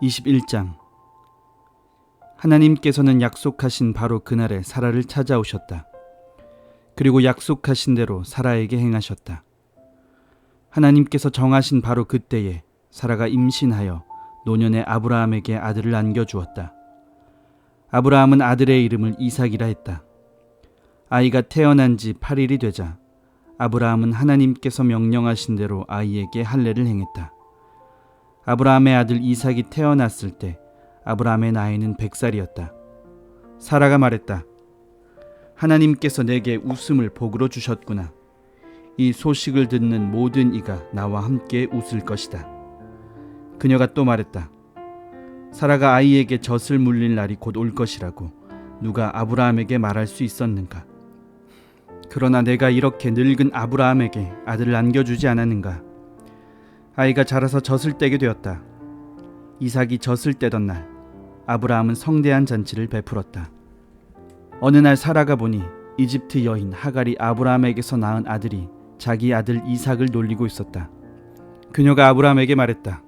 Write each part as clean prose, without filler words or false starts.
21장. 하나님께서는 약속하신 바로 그날에 사라를 찾아오셨다. 그리고 약속하신 대로 사라에게 행하셨다. 하나님께서 정하신 바로 그때에 사라가 임신하여 노년의 아브라함에게 아들을 안겨주었다. 아브라함은 아들의 이름을 이삭이라 했다. 아이가 태어난 지 8일이 되자 아브라함은 하나님께서 명령하신 대로 아이에게 할례를 행했다. 아브라함의 아들 이삭이 태어났을 때 아브라함의 나이는 100살이었다. 사라가 말했다. 하나님께서 내게 웃음을 복으로 주셨구나. 이 소식을 듣는 모든 이가 나와 함께 웃을 것이다. 그녀가 또 말했다. 사라가 아이에게 젖을 물릴 날이 곧 올 것이라고 누가 아브라함에게 말할 수 있었는가? 그러나 내가 이렇게 늙은 아브라함에게 아들을 안겨주지 않았는가? 아이가 자라서 젖을 떼게 되었다. 이삭이 젖을 떼던 날 아브라함은 성대한 잔치를 베풀었다. 어느 날 사라가 보니 이집트 여인 하갈이 아브라함에게서 낳은 아들이 자기 아들 이삭을 놀리고 있었다. 그녀가 아브라함에게 말했다.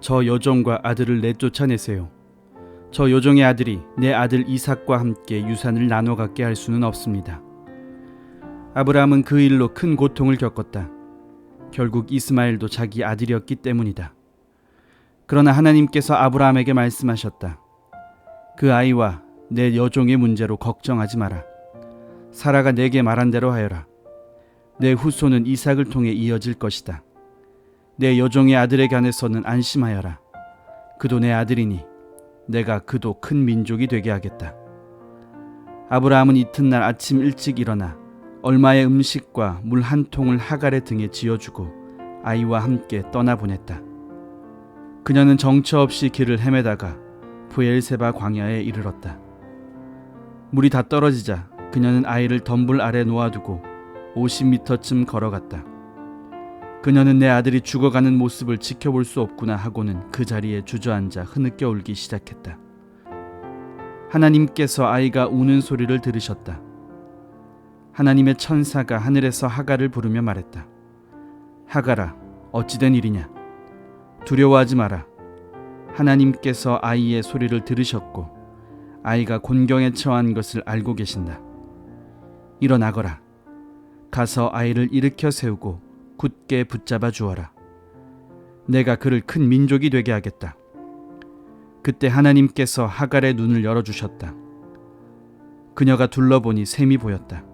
저 여종과 아들을 내쫓아내세요. 저 여종의 아들이 내 아들 이삭과 함께 유산을 나눠 갖게 할 수는 없습니다. 아브라함은 그 일로 큰 고통을 겪었다. 결국 이스마엘도 자기 아들이었기 때문이다. 그러나 하나님께서 아브라함에게 말씀하셨다. 그 아이와 내 여종의 문제로 걱정하지 마라. 사라가 내게 말한 대로 하여라. 내 후손은 이삭을 통해 이어질 것이다. 내 여종의 아들에 관해서는 안심하여라. 그도 내 아들이니 내가 그도 큰 민족이 되게 하겠다. 아브라함은 이튿날 아침 일찍 일어나 얼마의 음식과 물 한 통을 하갈의 등에 지어주고 아이와 함께 떠나보냈다. 그녀는 정처 없이 길을 헤매다가 브엘세바 광야에 이르렀다. 물이 다 떨어지자 그녀는 아이를 덤불 아래 놓아두고 50m쯤 걸어갔다. 그녀는 내 아들이 죽어가는 모습을 지켜볼 수 없구나 하고는 그 자리에 주저앉아 흐느껴 울기 시작했다. 하나님께서 아이가 우는 소리를 들으셨다. 하나님의 천사가 하늘에서 하갈을 부르며 말했다. 하갈아, 어찌된 일이냐? 두려워하지 마라. 하나님께서 아이의 소리를 들으셨고 아이가 곤경에 처한 것을 알고 계신다. 일어나거라. 가서 아이를 일으켜 세우고 굳게 붙잡아 주어라. 내가 그를 큰 민족이 되게 하겠다. 그때 하나님께서 하갈의 눈을 열어주셨다. 그녀가 둘러보니 샘이 보였다.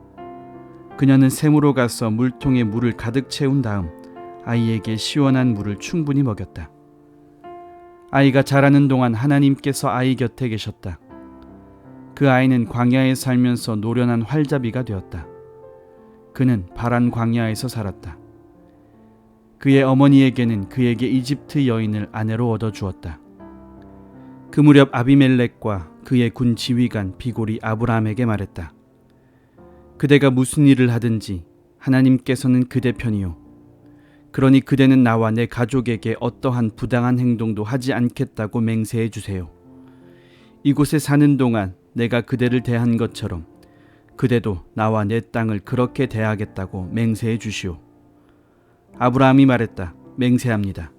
그녀는 샘으로 가서 물통에 물을 가득 채운 다음 아이에게 시원한 물을 충분히 먹였다. 아이가 자라는 동안 하나님께서 아이 곁에 계셨다. 그 아이는 광야에 살면서 노련한 활잡이가 되었다. 그는 파란 광야에서 살았다. 그의 어머니에게는 그에게 이집트 여인을 아내로 얻어주었다. 그 무렵 아비멜렉과 그의 군 지휘관 비골이 아브라함에게 말했다. 그대가 무슨 일을 하든지 하나님께서는 그대 편이요. 그러니 그대는 나와 내 가족에게 어떠한 부당한 행동도 하지 않겠다고 맹세해 주세요. 이곳에 사는 동안 내가 그대를 대한 것처럼 그대도 나와 내 땅을 그렇게 대하겠다고 맹세해 주시오. 아브라함이 말했다. 맹세합니다.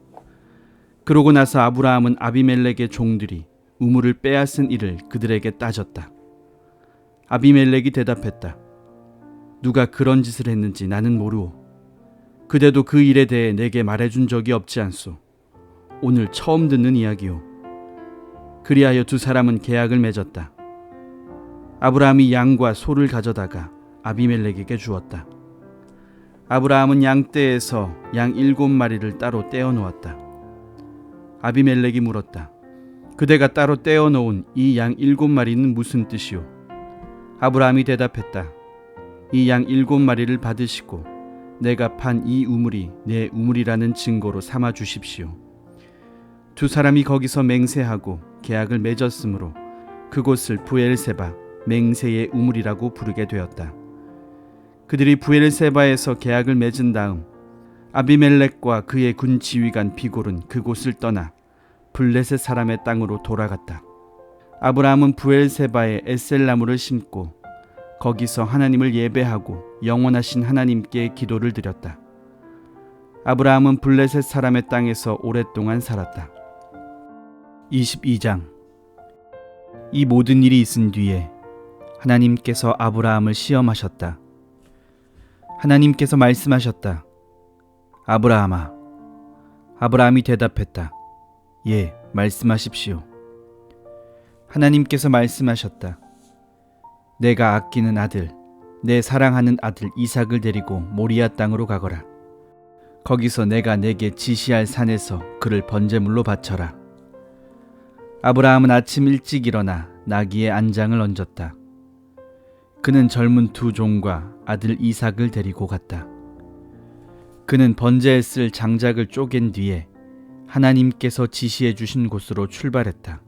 그러고 나서 아브라함은 아비멜렉의 종들이 우물을 빼앗은 일을 그들에게 따졌다. 아비멜렉이 대답했다. 누가 그런 짓을 했는지 나는 모르오. 그대도 그 일에 대해 내게 말해준 적이 없지 않소. 오늘 처음 듣는 이야기오. 그리하여 두 사람은 계약을 맺었다. 아브라함이 양과 소를 가져다가 아비멜렉에게 주었다. 아브라함은 양떼에서 양 7마리를 따로 떼어 놓았다. 아비멜렉이 물었다. 그대가 따로 떼어 놓은 이 양 7마리는 무슨 뜻이오? 아브라함이 대답했다. 이 양 7마리를 받으시고 내가 판 이 우물이 내 우물이라는 증거로 삼아 주십시오. 두 사람이 거기서 맹세하고 계약을 맺었으므로 그곳을 브엘세바 맹세의 우물이라고 부르게 되었다. 그들이 브엘세바에서 계약을 맺은 다음 아비멜렉과 그의 군 지휘관 비골은 그곳을 떠나 블레셋 사람의 땅으로 돌아갔다. 아브라함은 브엘세바에 에셀나무를 심고 거기서 하나님을 예배하고 영원하신 하나님께 기도를 드렸다. 아브라함은 블레셋 사람의 땅에서 오랫동안 살았다. 22장. 이 모든 일이 있은 뒤에 하나님께서 아브라함을 시험하셨다. 하나님께서 말씀하셨다. 아브라함아. 아브라함이 대답했다. 예, 말씀하십시오. 하나님께서 말씀하셨다. 내가 아끼는 아들, 내 사랑하는 아들 이삭을 데리고 모리아 땅으로 가거라. 거기서 내가 내게 지시할 산에서 그를 번제물로 바쳐라. 아브라함은 아침 일찍 일어나 나귀의 안장을 얹었다. 그는 젊은 두 종과 아들 이삭을 데리고 갔다. 그는 번제에 쓸 장작을 쪼갠 뒤에 하나님께서 지시해 주신 곳으로 출발했다.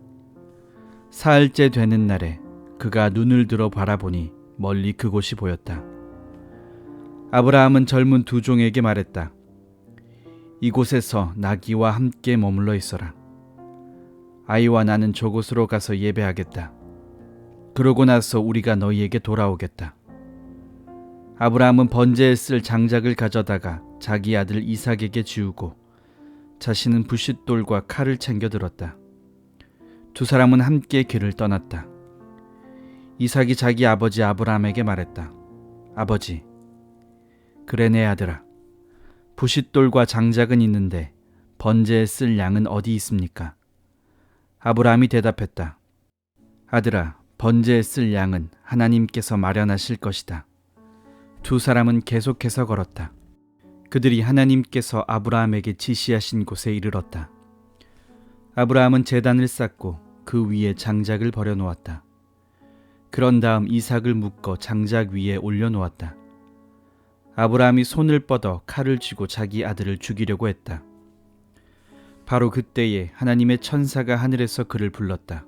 사흘째 되는 날에 그가 눈을 들어 바라보니 멀리 그곳이 보였다. 아브라함은 젊은 두 종에게 말했다. 이곳에서 나귀와 함께 머물러 있어라. 아이와 나는 저곳으로 가서 예배하겠다. 그러고 나서 우리가 너희에게 돌아오겠다. 아브라함은 번제에 쓸 장작을 가져다가 자기 아들 이삭에게 지우고 자신은 부싯돌과 칼을 챙겨 들었다. 두 사람은 함께 길을 떠났다. 이삭이 자기 아버지 아브라함에게 말했다. 아버지. 그래 내 아들아. 부싯돌과 장작은 있는데 번제에 쓸 양은 어디 있습니까? 아브라함이 대답했다. 아들아, 번제에 쓸 양은 하나님께서 마련하실 것이다. 두 사람은 계속해서 걸었다. 그들이 하나님께서 아브라함에게 지시하신 곳에 이르렀다. 아브라함은 제단을 쌓고 그 위에 장작을 버려놓았다. 그런 다음 이삭을 묶어 장작 위에 올려놓았다. 아브라함이 손을 뻗어 칼을 쥐고 자기 아들을 죽이려고 했다. 바로 그때에 하나님의 천사가 하늘에서 그를 불렀다.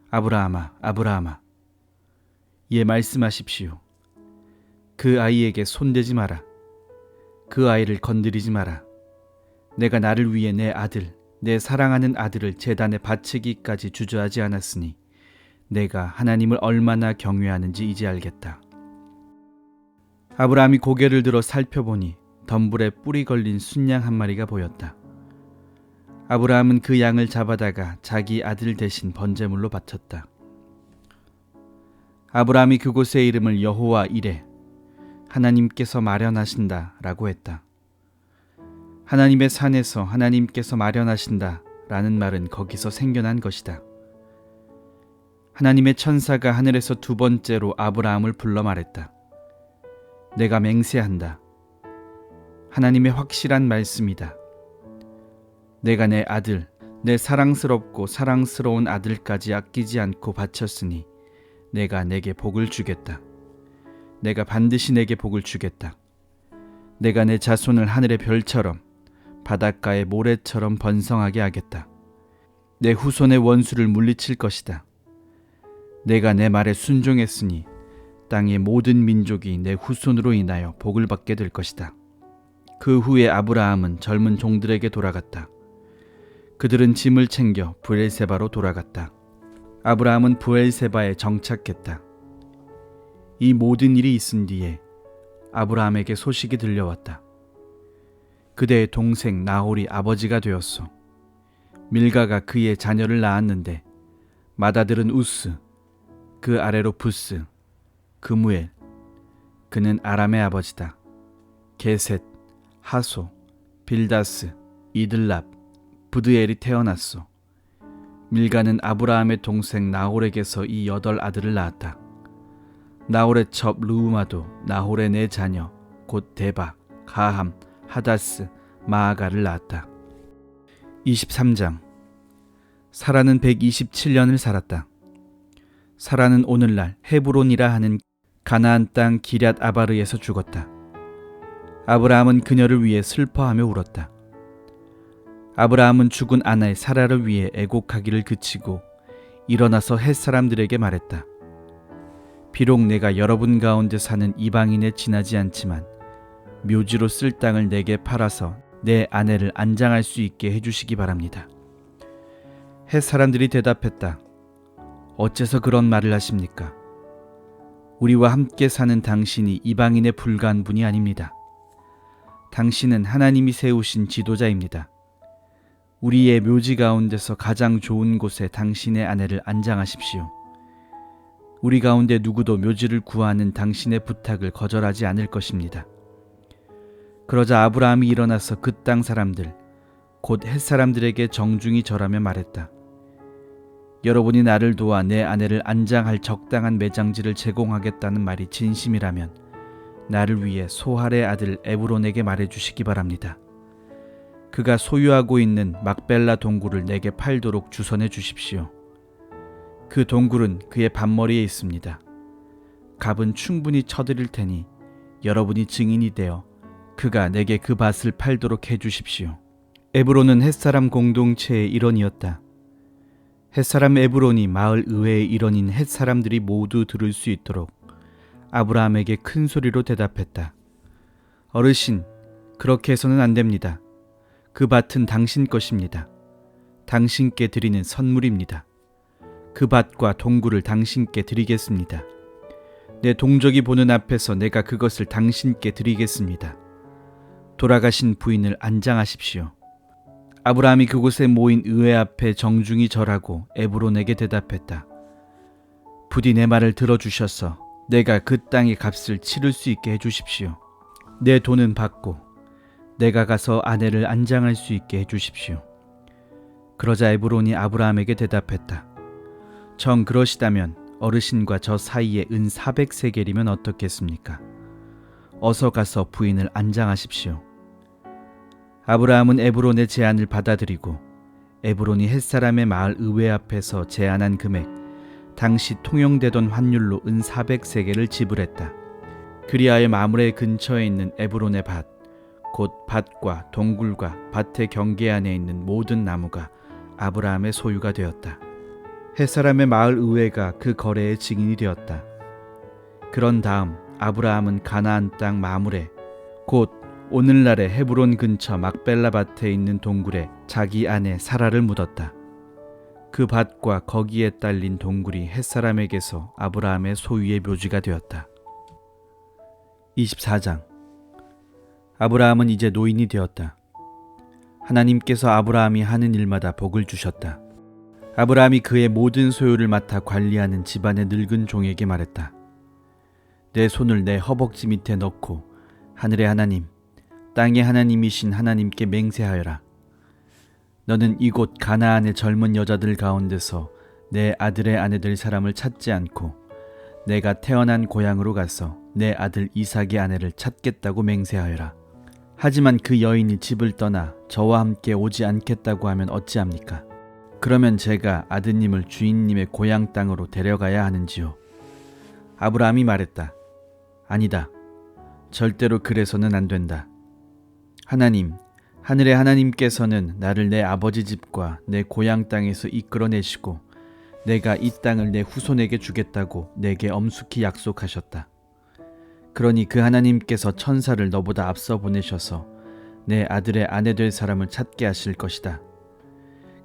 아브라함아, 아브라함아. 예, 말씀하십시오. 그 아이에게 손대지 마라. 그 아이를 건드리지 마라. 내가 나를 위해 내 아들, 내 사랑하는 아들을 제단에 바치기까지 주저하지 않았으니 내가 하나님을 얼마나 경외하는지 이제 알겠다. 아브라함이 고개를 들어 살펴보니 덤불에 뿔이 걸린 순양 한 마리가 보였다. 아브라함은 그 양을 잡아다가 자기 아들 대신 번제물로 바쳤다. 아브라함이 그곳의 이름을 여호와 이레, 하나님께서 마련하신다 라고 했다. 하나님의 산에서 하나님께서 마련하신다 라는 말은 거기서 생겨난 것이다. 하나님의 천사가 하늘에서 두 번째로 아브라함을 불러 말했다. 내가 맹세한다. 하나님의 확실한 말씀이다. 내가 내 아들, 내 사랑스럽고 사랑스러운 아들까지 아끼지 않고 바쳤으니 내가 내게 복을 주겠다. 내가 반드시 내게 복을 주겠다. 내가 내 자손을 하늘의 별처럼 바닷가의 모래처럼 번성하게 하겠다. 내 후손의 원수를 물리칠 것이다. 내가 내 말에 순종했으니 땅의 모든 민족이 내 후손으로 인하여 복을 받게 될 것이다. 그 후에 아브라함은 젊은 종들에게 돌아갔다. 그들은 짐을 챙겨 브엘세바로 돌아갔다. 아브라함은 브엘세바에 정착했다. 이 모든 일이 있은 뒤에 아브라함에게 소식이 들려왔다. 그대의 동생 나홀이 아버지가 되었소. 밀가가 그의 자녀를 낳았는데 맏아들은 우스, 그 아래로 부스, 그무엘, 그는 아람의 아버지다. 게셋, 하소, 빌다스, 이들랍, 부드엘이 태어났소. 밀가는 아브라함의 동생 나홀에게서 이 8아들을 낳았다. 나홀의 첩 르우마도 나홀의 4자녀 곧 데바, 가함, 하다스, 마아가를 낳았다. 23장. 사라는 127년을 살았다. 사라는 오늘날 헤브론이라 하는 가나안 땅 기럇 아바르에서 죽었다. 아브라함은 그녀를 위해 슬퍼하며 울었다. 아브라함은 죽은 아내 사라를 위해 애곡하기를 그치고 일어나서 헷 사람들에게 말했다. 비록 내가 여러분 가운데 사는 이방인에 지나지 않지만 묘지로 쓸 땅을 내게 팔아서 내 아내를 안장할 수 있게 해주시기 바랍니다. 헷 사람들이 대답했다. 어째서 그런 말을 하십니까? 우리와 함께 사는 당신이 이방인에 불과한 분이 아닙니다. 당신은 하나님이 세우신 지도자입니다. 우리의 묘지 가운데서 가장 좋은 곳에 당신의 아내를 안장하십시오. 우리 가운데 누구도 묘지를 구하는 당신의 부탁을 거절하지 않을 것입니다. 그러자 아브라함이 일어나서 그 땅 사람들, 곧 햇사람들에게 정중히 절하며 말했다. 여러분이 나를 도와 내 아내를 안장할 적당한 매장지를 제공하겠다는 말이 진심이라면 나를 위해 소할의 아들 에브론에게 말해주시기 바랍니다. 그가 소유하고 있는 막벨라 동굴을 내게 팔도록 주선해 주십시오. 그 동굴은 그의 밭머리에 있습니다. 값은 충분히 쳐드릴 테니 여러분이 증인이 되어 그가 내게 그 밭을 팔도록 해주십시오. 에브론은 햇사람 공동체의 일원이었다. 햇사람 에브론이 마을 의회의 일원인 햇사람들이 모두 들을 수 있도록 아브라함에게 큰 소리로 대답했다. 어르신, 그렇게 해서는 안 됩니다. 그 밭은 당신 것입니다. 당신께 드리는 선물입니다. 그 밭과 동굴을 당신께 드리겠습니다. 내 동족이 보는 앞에서 내가 그것을 당신께 드리겠습니다. 돌아가신 부인을 안장하십시오. 아브라함이 그곳에 모인 의회 앞에 정중히 절하고 에브론에게 대답했다. 부디 내 말을 들어주셔서 내가 그 땅의 값을 치를 수 있게 해주십시오. 내 돈은 받고 내가 가서 아내를 안장할 수 있게 해주십시오. 그러자 에브론이 아브라함에게 대답했다. 정 그러시다면 어르신과 저 사이에 은 400세겔이면 어떻겠습니까? 어서 가서 부인을 안장하십시오. 아브라함은 에브론의 제안을 받아들이고 에브론이 햇사람의 마을 의회 앞에서 제안한 금액, 당시 통용되던 환율로 은 400세겔을 지불했다. 그리하여 마므레 근처에 있는 에브론의 밭, 곧 밭과 동굴과 밭의 경계 안에 있는 모든 나무가 아브라함의 소유가 되었다. 햇사람의 마을 의회가 그 거래의 증인이 되었다. 그런 다음 아브라함은 가나안 땅 마므레, 곧 오늘날의 헤브론 근처 막벨라 밭에 있는 동굴에 자기 아내 사라를 묻었다. 그 밭과 거기에 딸린 동굴이 햇사람에게서 아브라함의 소유의 묘지가 되었다. 24장. 아브라함은 이제 노인이 되었다. 하나님께서 아브라함이 하는 일마다 복을 주셨다. 아브라함이 그의 모든 소유를 맡아 관리하는 집안의 늙은 종에게 말했다. 내 손을 내 허벅지 밑에 넣고 하늘의 하나님, 땅의 하나님이신 하나님께 맹세하여라. 너는 이곳 가나안의 젊은 여자들 가운데서 내 아들의 아내 될 사람을 찾지 않고 내가 태어난 고향으로 가서 내 아들 이삭의 아내를 찾겠다고 맹세하여라. 하지만 그 여인이 집을 떠나 저와 함께 오지 않겠다고 하면 어찌합니까? 그러면 제가 아드님을 주인님의 고향 땅으로 데려가야 하는지요? 아브라함이 말했다. 아니다. 절대로 그래서는 안 된다. 하나님, 하늘의 하나님께서는 나를 내 아버지 집과 내 고향 땅에서 이끌어내시고 내가 이 땅을 내 후손에게 주겠다고 내게 엄숙히 약속하셨다. 그러니 그 하나님께서 천사를 너보다 앞서 보내셔서 내 아들의 아내 될 사람을 찾게 하실 것이다.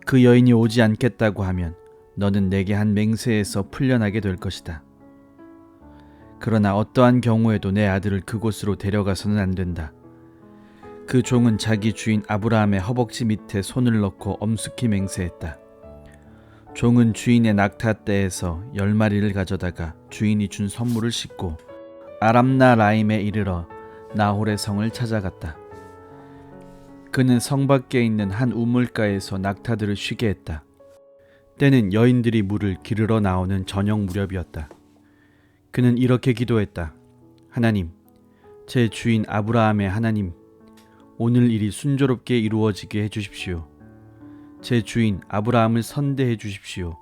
그 여인이 오지 않겠다고 하면 너는 내게 한 맹세에서 풀려나게 될 것이다. 그러나 어떠한 경우에도 내 아들을 그곳으로 데려가서는 안 된다. 그 종은 자기 주인 아브라함의 허벅지 밑에 손을 넣고 엄숙히 맹세했다. 종은 주인의 낙타떼에서 10마리를 가져다가 주인이 준 선물을 싣고 아람나 라임에 이르러 나홀의 성을 찾아갔다. 그는 성 밖에 있는 한 우물가에서 낙타들을 쉬게 했다. 때는 여인들이 물을 기르러 나오는 저녁 무렵이었다. 그는 이렇게 기도했다. 하나님, 제 주인 아브라함의 하나님, 오늘 일이 순조롭게 이루어지게 해주십시오. 제 주인 아브라함을 선대해 주십시오.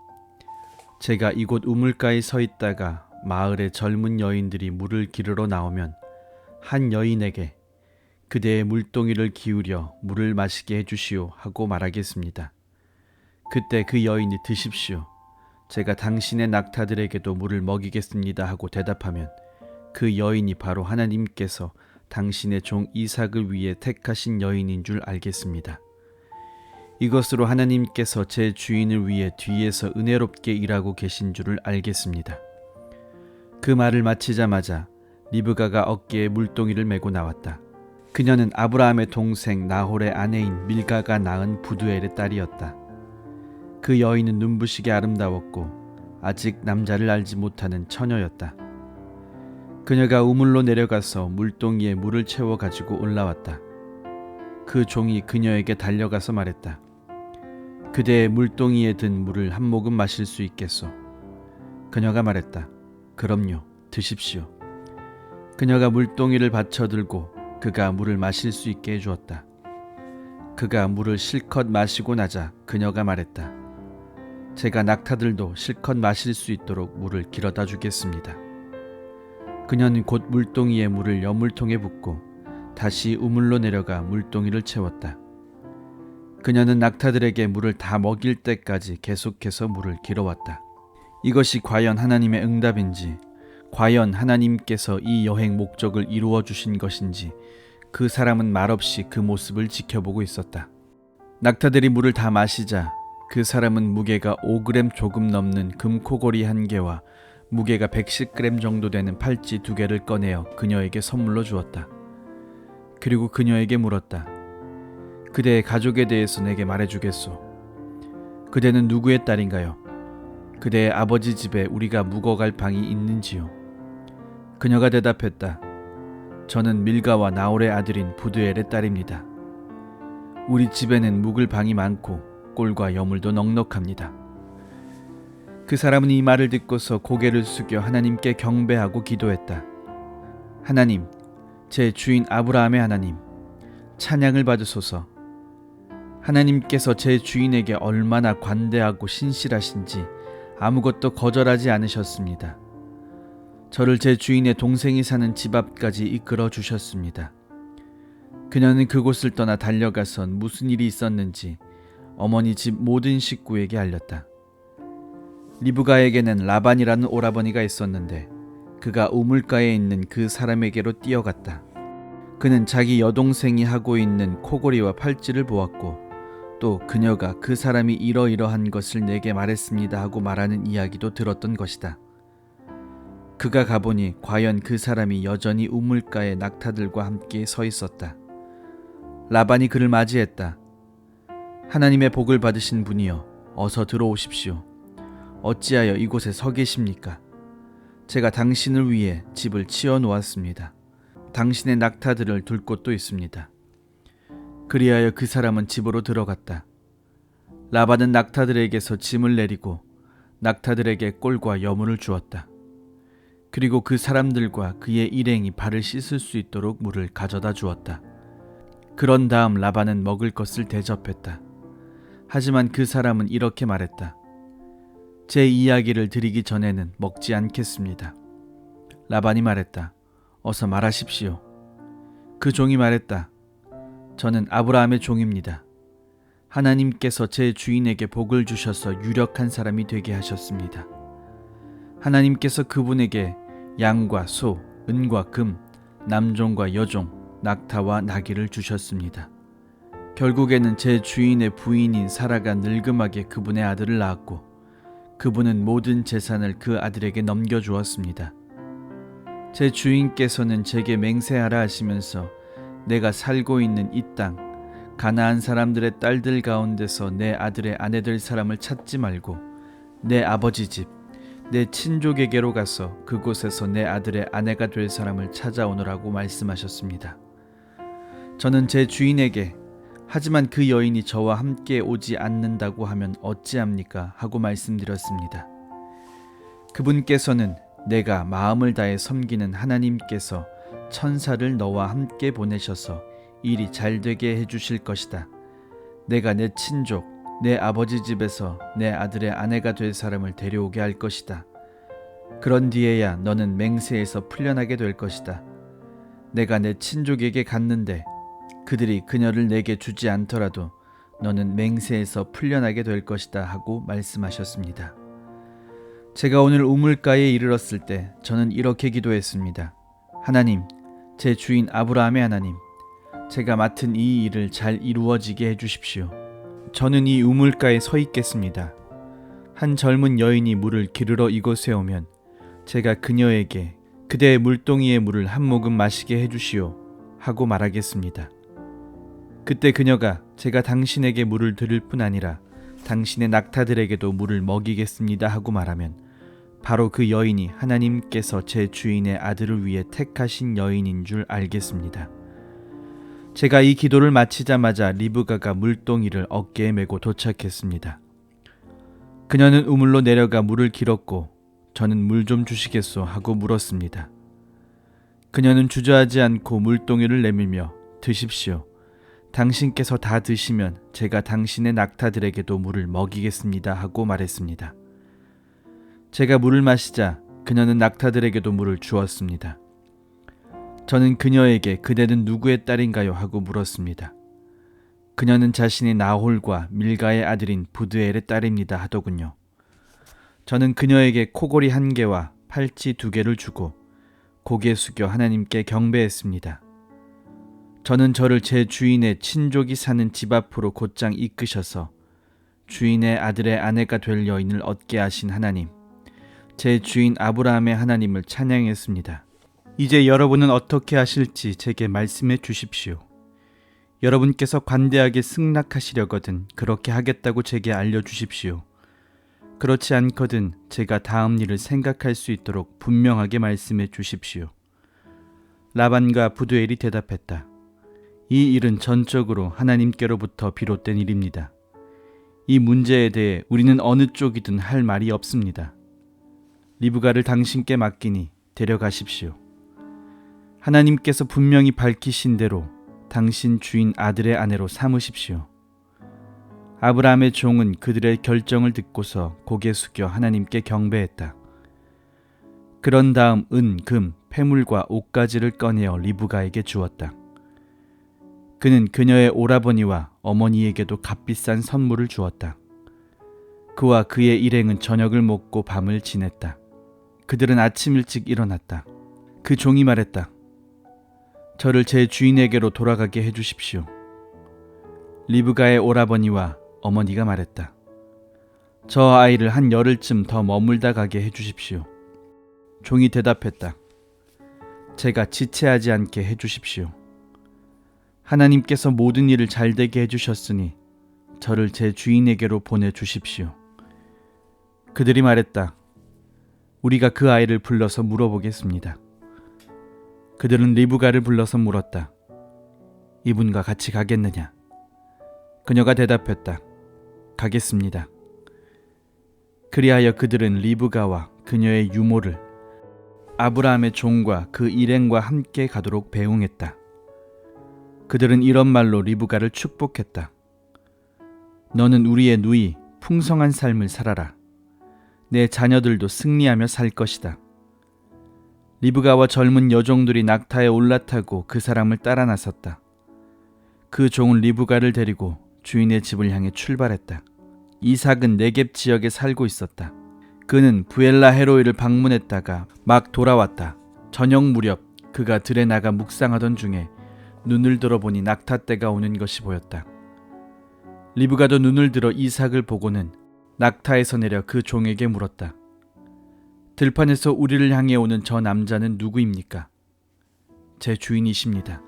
제가 이곳 우물가에 서 있다가 마을의 젊은 여인들이 물을 기르러 나오면 한 여인에게 그대의 물동이를 기울여 물을 마시게 해주시오 하고 말하겠습니다. 그때 그 여인이 드십시오. 제가 당신의 낙타들에게도 물을 먹이겠습니다 하고 대답하면 그 여인이 바로 하나님께서 당신의 종 이삭을 위해 택하신 여인인 줄 알겠습니다. 이것으로 하나님께서 제 주인을 위해 뒤에서 은혜롭게 일하고 계신 줄을 알겠습니다. 그 말을 마치자마자 리브가가 어깨에 물동이를 메고 나왔다. 그녀는 아브라함의 동생 나홀의 아내인 밀가가 낳은 부두엘의 딸이었다. 그 여인은 눈부시게 아름다웠고 아직 남자를 알지 못하는 처녀였다. 그녀가 우물로 내려가서 물동이에 물을 채워 가지고 올라왔다. 그 종이 그녀에게 달려가서 말했다. 그대의 물동이에 든 물을 한 모금 마실 수 있겠소? 그녀가 말했다. 그럼요, 드십시오. 그녀가 물동이를 받쳐들고 그가 물을 마실 수 있게 해주었다. 그가 물을 실컷 마시고 나자 그녀가 말했다. 제가 낙타들도 실컷 마실 수 있도록 물을 길어다 주겠습니다. 그녀는 곧 물동이에 물을 여물통에 붓고 다시 우물로 내려가 물동이를 채웠다. 그녀는 낙타들에게 물을 다 먹일 때까지 계속해서 물을 길어왔다. 이것이 과연 하나님의 응답인지, 과연 하나님께서 이 여행 목적을 이루어 주신 것인지 그 사람은 말없이 그 모습을 지켜보고 있었다. 낙타들이 물을 다 마시자 그 사람은 무게가 5g 조금 넘는 금코골이 1개와 무게가 110g 정도 되는 팔찌 2개를 꺼내어 그녀에게 선물로 주었다. 그리고 그녀에게 물었다. 그대의 가족에 대해서 내게 말해주겠소? 그대는 누구의 딸인가요? 그대의 아버지 집에 우리가 묵어갈 방이 있는지요? 그녀가 대답했다. 저는 밀가와 나홀의 아들인 부드엘의 딸입니다. 우리 집에는 묵을 방이 많고 꼴과 여물도 넉넉합니다. 그 사람은 이 말을 듣고서 고개를 숙여 하나님께 경배하고 기도했다. 하나님, 제 주인 아브라함의 하나님, 찬양을 받으소서. 하나님께서 제 주인에게 얼마나 관대하고 신실하신지 아무것도 거절하지 않으셨습니다. 저를 제 주인의 동생이 사는 집 앞까지 이끌어 주셨습니다. 그녀는 그곳을 떠나 달려가선 무슨 일이 있었는지 어머니 집 모든 식구에게 알렸다. 리브가에게는 라반이라는 오라버니가 있었는데 그가 우물가에 있는 그 사람에게로 뛰어갔다. 그는 자기 여동생이 하고 있는 코골이와 팔찌를 보았고 또 그녀가 그 사람이 이러이러한 것을 내게 말했습니다 하고 말하는 이야기도 들었던 것이다. 그가 가보니 과연 그 사람이 여전히 우물가에 낙타들과 함께 서 있었다. 라반이 그를 맞이했다. 하나님의 복을 받으신 분이여, 어서 들어오십시오. 어찌하여 이곳에 서 계십니까? 제가 당신을 위해 집을 치워 놓았습니다. 당신의 낙타들을 둘 곳도 있습니다. 그리하여 그 사람은 집으로 들어갔다. 라반은 낙타들에게서 짐을 내리고 낙타들에게 꼴과 여물을 주었다. 그리고 그 사람들과 그의 일행이 발을 씻을 수 있도록 물을 가져다 주었다. 그런 다음 라반은 먹을 것을 대접했다. 하지만 그 사람은 이렇게 말했다. 제 이야기를 드리기 전에는 먹지 않겠습니다. 라반이 말했다. 어서 말하십시오. 그 종이 말했다. 저는 아브라함의 종입니다. 하나님께서 제 주인에게 복을 주셔서 유력한 사람이 되게 하셨습니다. 하나님께서 그분에게 양과 소, 은과 금, 남종과 여종, 낙타와 나귀를 주셨습니다. 결국에는 제 주인의 부인인 사라가 늙음하게 그분의 아들을 낳았고 그분은 모든 재산을 그 아들에게 넘겨주었습니다. 제 주인께서는 제게 맹세하라 하시면서 내가 살고 있는 이 땅, 가나안 사람들의 딸들 가운데서 내 아들의 아내 될 사람을 찾지 말고 내 아버지 집, 내 친족에게로 가서 그곳에서 내 아들의 아내가 될 사람을 찾아오너라고 말씀하셨습니다. 저는 제 주인에게 하지만 그 여인이 저와 함께 오지 않는다고 하면 어찌합니까? 하고 말씀드렸습니다. 그분께서는 내가 마음을 다해 섬기는 하나님께서 천사를 너와 함께 보내셔서 일이 잘 되게 해주실 것이다. 내가 내 친족, 내 아버지 집에서 내 아들의 아내가 될 사람을 데려오게 할 것이다. 그런 뒤에야 너는 맹세에서 풀려나게 될 것이다. 내가 내 친족에게 갔는데 그들이 그녀를 내게 주지 않더라도 너는 맹세에서 풀려나게 될 것이다 하고 말씀하셨습니다. 제가 오늘 우물가에 이르렀을 때 저는 이렇게 기도했습니다. 하나님, 제 주인 아브라함의 하나님, 제가 맡은 이 일을 잘 이루어지게 해주십시오. 저는 이 우물가에 서 있겠습니다. 한 젊은 여인이 물을 기르러 이곳에 오면 제가 그녀에게 그대의 물동이의 물을 한 모금 마시게 해주시오. 하고 말하겠습니다. 그때 그녀가 제가 당신에게 물을 드릴 뿐 아니라 당신의 낙타들에게도 물을 먹이겠습니다 하고 말하면 바로 그 여인이 하나님께서 제 주인의 아들을 위해 택하신 여인인 줄 알겠습니다. 제가 이 기도를 마치자마자 리브가가 물동이를 어깨에 메고 도착했습니다. 그녀는 우물로 내려가 물을 길었고 저는 물 좀 주시겠소 하고 물었습니다. 그녀는 주저하지 않고 물동이를 내밀며 드십시오. 당신께서 다 드시면 제가 당신의 낙타들에게도 물을 먹이겠습니다 하고 말했습니다. 제가 물을 마시자 그녀는 낙타들에게도 물을 주었습니다. 저는 그녀에게 그대는 누구의 딸인가요 하고 물었습니다. 그녀는 자신이 나홀과 밀가의 아들인 부드엘의 딸입니다 하더군요. 저는 그녀에게 코골이 1개와 팔찌 2개를 주고 고개 숙여 하나님께 경배했습니다. 저는 저를 제 주인의 친족이 사는 집 앞으로 곧장 이끄셔서 주인의 아들의 아내가 될 여인을 얻게 하신 하나님, 제 주인 아브라함의 하나님을 찬양했습니다. 이제 여러분은 어떻게 하실지 제게 말씀해 주십시오. 여러분께서 관대하게 승낙하시려거든 그렇게 하겠다고 제게 알려주십시오. 그렇지 않거든 제가 다음 일을 생각할 수 있도록 분명하게 말씀해 주십시오. 라반과 부두엘이 대답했다. 이 일은 전적으로 하나님께로부터 비롯된 일입니다. 이 문제에 대해 우리는 어느 쪽이든 할 말이 없습니다. 리브가를 당신께 맡기니 데려가십시오. 하나님께서 분명히 밝히신 대로 당신 주인 아들의 아내로 삼으십시오. 아브라함의 종은 그들의 결정을 듣고서 고개 숙여 하나님께 경배했다. 그런 다음 은, 금, 폐물과 옷가지를 꺼내어 리브가에게 주었다. 그는 그녀의 오라버니와 어머니에게도 값비싼 선물을 주었다. 그와 그의 일행은 저녁을 먹고 밤을 지냈다. 그들은 아침 일찍 일어났다. 그 종이 말했다. 저를 제 주인에게로 돌아가게 해주십시오. 리브가의 오라버니와 어머니가 말했다. 저 아이를 한 열흘쯤 더 머물다 가게 해주십시오. 종이 대답했다. 제가 지체하지 않게 해주십시오. 하나님께서 모든 일을 잘되게 해주셨으니 저를 제 주인에게로 보내주십시오. 그들이 말했다. 우리가 그 아이를 불러서 물어보겠습니다. 그들은 리브가를 불러서 물었다. 이분과 같이 가겠느냐? 그녀가 대답했다. 가겠습니다. 그리하여 그들은 리브가와 그녀의 유모를 아브라함의 종과 그 일행과 함께 가도록 배웅했다. 그들은 이런 말로 리브가를 축복했다. 너는 우리의 누이 풍성한 삶을 살아라. 내 자녀들도 승리하며 살 것이다. 리브가와 젊은 여종들이 낙타에 올라타고 그 사람을 따라 나섰다. 그 종은 리브가를 데리고 주인의 집을 향해 출발했다. 이삭은 네겝 지역에 살고 있었다. 그는 부엘라 헤로이를 방문했다가 막 돌아왔다. 저녁 무렵 그가 들에 나가 묵상하던 중에 눈을 들어보니 낙타떼가 오는 것이 보였다. 리브가도 눈을 들어 이삭을 보고는 낙타에서 내려 그 종에게 물었다. 들판에서 우리를 향해 오는 저 남자는 누구입니까? 제 주인이십니다.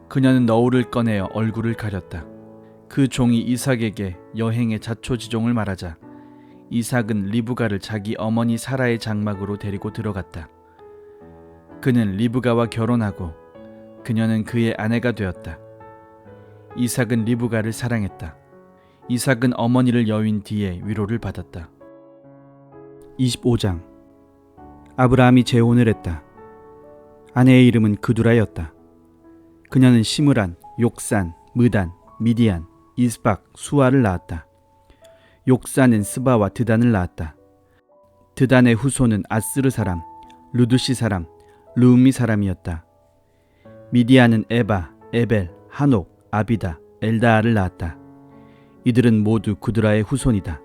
그녀는 너울을 꺼내어 얼굴을 가렸다. 그 종이 이삭에게 여행의 자초지종을 말하자 이삭은 리브가를 자기 어머니 사라의 장막으로 데리고 들어갔다. 그는 리브가와 결혼하고 그녀는 그의 아내가 되었다. 이삭은 리브가를 사랑했다. 이삭은 어머니를 여윈 뒤에 위로를 받았다. 25장. 아브라함이 재혼을 했다. 아내의 이름은 그두라였다. 그녀는 시므란, 욕산, 무단, 미디안, 이스박, 수아를 낳았다. 욕산은 스바와 드단을 낳았다. 드단의 후손은 아스르 사람, 루두시 사람, 르움미 사람이었다. 미디안은 에바, 에벨, 한옥, 아비다, 엘다아를 낳았다. 이들은 모두 구드라의 후손이다.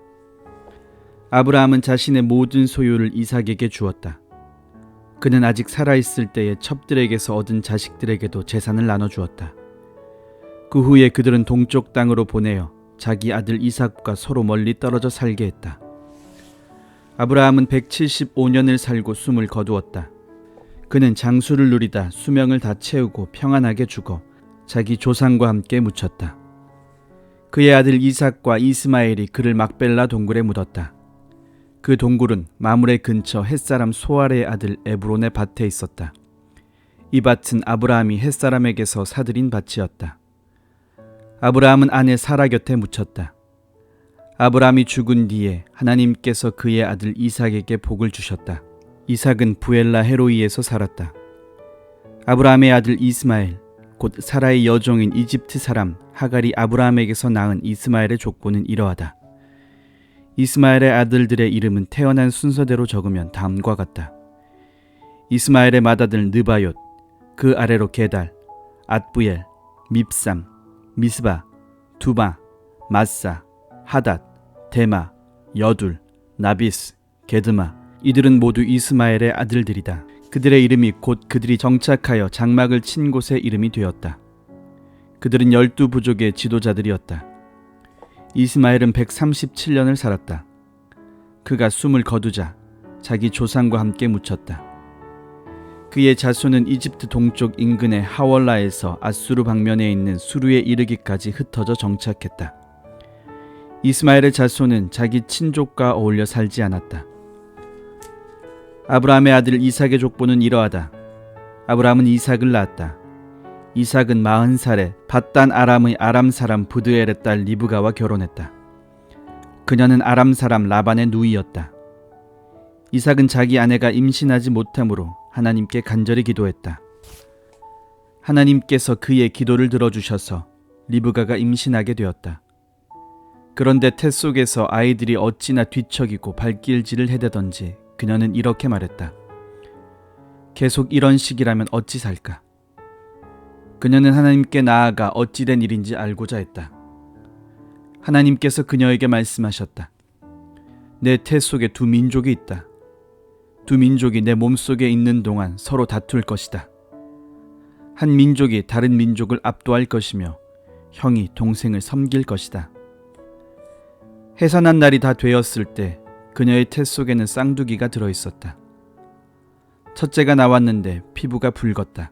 아브라함은 자신의 모든 소유를 이삭에게 주었다. 그는 아직 살아있을 때의 첩들에게서 얻은 자식들에게도 재산을 나눠주었다. 그 후에 그들은 동쪽 땅으로 보내어 자기 아들 이삭과 서로 멀리 떨어져 살게 했다. 아브라함은 175년을 살고 숨을 거두었다. 그는 장수를 누리다 수명을 다 채우고 평안하게 죽어 자기 조상과 함께 묻혔다. 그의 아들 이삭과 이스마엘이 그를 막벨라 동굴에 묻었다. 그 동굴은 마므레 근처 햇사람 소알의 아들 에브론의 밭에 있었다. 이 밭은 아브라함이 햇사람에게서 사들인 밭이었다. 아브라함은 아내 사라 곁에 묻혔다. 아브라함이 죽은 뒤에 하나님께서 그의 아들 이삭에게 복을 주셨다. 이삭은 부엘라 헤로이에서 살았다. 아브라함의 아들 이스마엘, 곧 사라의 여종인 이집트 사람 하갈이 아브라함에게서 낳은 이스마엘의 족보는 이러하다. 이스마엘의 아들들의 이름은 태어난 순서대로 적으면 다음과 같다. 이스마엘의 맏아들 느바옅, 그 아래로 게달, 앗부엘, 밉삼, 미스바, 두바, 마사, 하닷, 데마, 여둘, 나비스, 게드마. 이들은 모두 이스마엘의 아들들이다. 그들의 이름이 곧 그들이 정착하여 장막을 친 곳의 이름이 되었다. 그들은 12부족의 지도자들이었다. 이스마엘은 137년을 살았다. 그가 숨을 거두자 자기 조상과 함께 묻혔다. 그의 자손은 이집트 동쪽 인근의 하월라에서 아수르 방면에 있는 수르에 이르기까지 흩어져 정착했다. 이스마엘의 자손은 자기 친족과 어울려 살지 않았다. 아브라함의 아들 이삭의 족보는 이러하다. 아브라함은 이삭을 낳았다. 이삭은 40살에 밧단 아람의 아람 사람 부드엘의 딸 리브가와 결혼했다. 그녀는 아람 사람 라반의 누이였다. 이삭은 자기 아내가 임신하지 못하므로 하나님께 간절히 기도했다. 하나님께서 그의 기도를 들어주셔서 리브가가 임신하게 되었다. 그런데 태 속에서 아이들이 어찌나 뒤척이고 발길질을 해대던지 그녀는 이렇게 말했다. 계속 이런 식이라면 어찌 살까? 그녀는 하나님께 나아가 어찌된 일인지 알고자 했다. 하나님께서 그녀에게 말씀하셨다. 내 태 속에 두 민족이 있다. 두 민족이 내 몸속에 있는 동안 서로 다툴 것이다. 한 민족이 다른 민족을 압도할 것이며 형이 동생을 섬길 것이다. 해산한 날이 다 되었을 때 그녀의 태 속에는 쌍두기가 들어있었다. 첫째가 나왔는데 피부가 붉었다.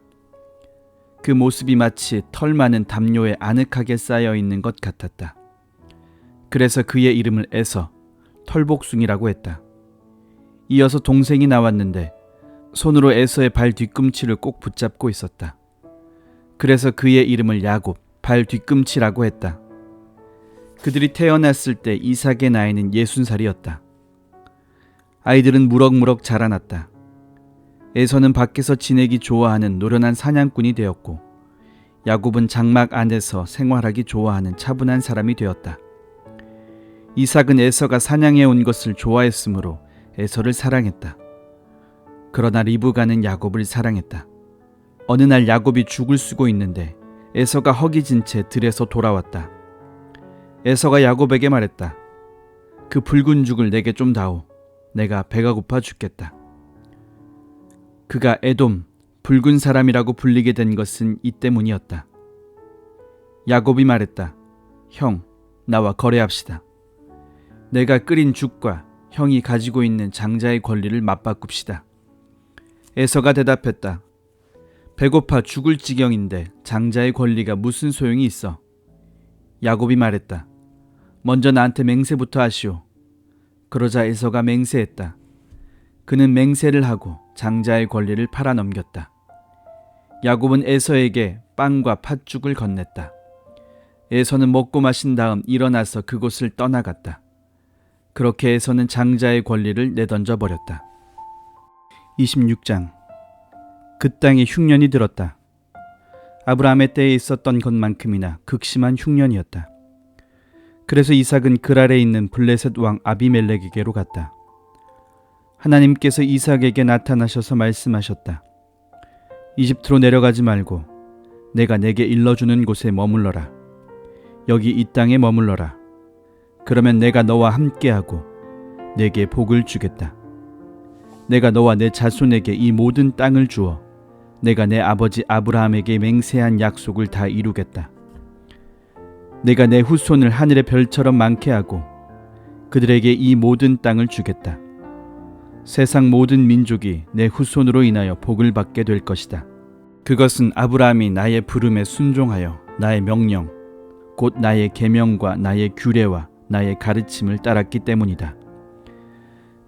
그 모습이 마치 털 많은 담요에 아늑하게 쌓여있는 것 같았다. 그래서 그의 이름을 에서, 털복숭이라고 했다. 이어서 동생이 나왔는데 손으로 에서의 발 뒤꿈치를 꼭 붙잡고 있었다. 그래서 그의 이름을 야곱, 발 뒤꿈치라고 했다. 그들이 태어났을 때 이삭의 나이는 60살이었다. 아이들은 무럭무럭 자라났다. 에서는 밖에서 지내기 좋아하는 노련한 사냥꾼이 되었고 야곱은 장막 안에서 생활하기 좋아하는 차분한 사람이 되었다. 이삭은 에서가 사냥해 온 것을 좋아했으므로 에서를 사랑했다. 그러나 리브가는 야곱을 사랑했다. 어느 날 야곱이 죽을 쓰고 있는데 에서가 허기진 채 들에서 돌아왔다. 에서가 야곱에게 말했다. 그 붉은 죽을 내게 좀 다오. 내가 배가 고파 죽겠다. 그가 에돔, 붉은 사람이라고 불리게 된 것은 이 때문이었다. 야곱이 말했다. 형, 나와 거래합시다. 내가 끓인 죽과 형이 가지고 있는 장자의 권리를 맞바꿉시다. 에서가 대답했다. 배고파 죽을 지경인데 장자의 권리가 무슨 소용이 있어? 야곱이 말했다. 먼저 나한테 맹세부터 하시오. 그러자 에서가 맹세했다. 그는 맹세를 하고 장자의 권리를 팔아넘겼다. 야곱은 에서에게 빵과 팥죽을 건넸다. 에서는 먹고 마신 다음 일어나서 그곳을 떠나갔다. 그렇게 에서는 장자의 권리를 내던져 버렸다. 26장. 그 땅에 흉년이 들었다. 아브라함의 때에 있었던 것만큼이나 극심한 흉년이었다. 그래서 이삭은 그랄에 있는 블레셋 왕 아비멜렉에게로 갔다. 하나님께서 이삭에게 나타나셔서 말씀하셨다. 이집트로 내려가지 말고 내가 내게 일러주는 곳에 머물러라. 여기 이 땅에 머물러라. 그러면 내가 너와 함께하고 내게 복을 주겠다. 내가 너와 내 자손에게 이 모든 땅을 주어 내가 내 아버지 아브라함에게 맹세한 약속을 다 이루겠다. 내가 내 후손을 하늘의 별처럼 많게 하고 그들에게 이 모든 땅을 주겠다. 세상 모든 민족이 내 후손으로 인하여 복을 받게 될 것이다. 그것은 아브라함이 나의 부름에 순종하여 나의 명령, 곧 나의 계명과 나의 규례와 나의 가르침을 따랐기 때문이다.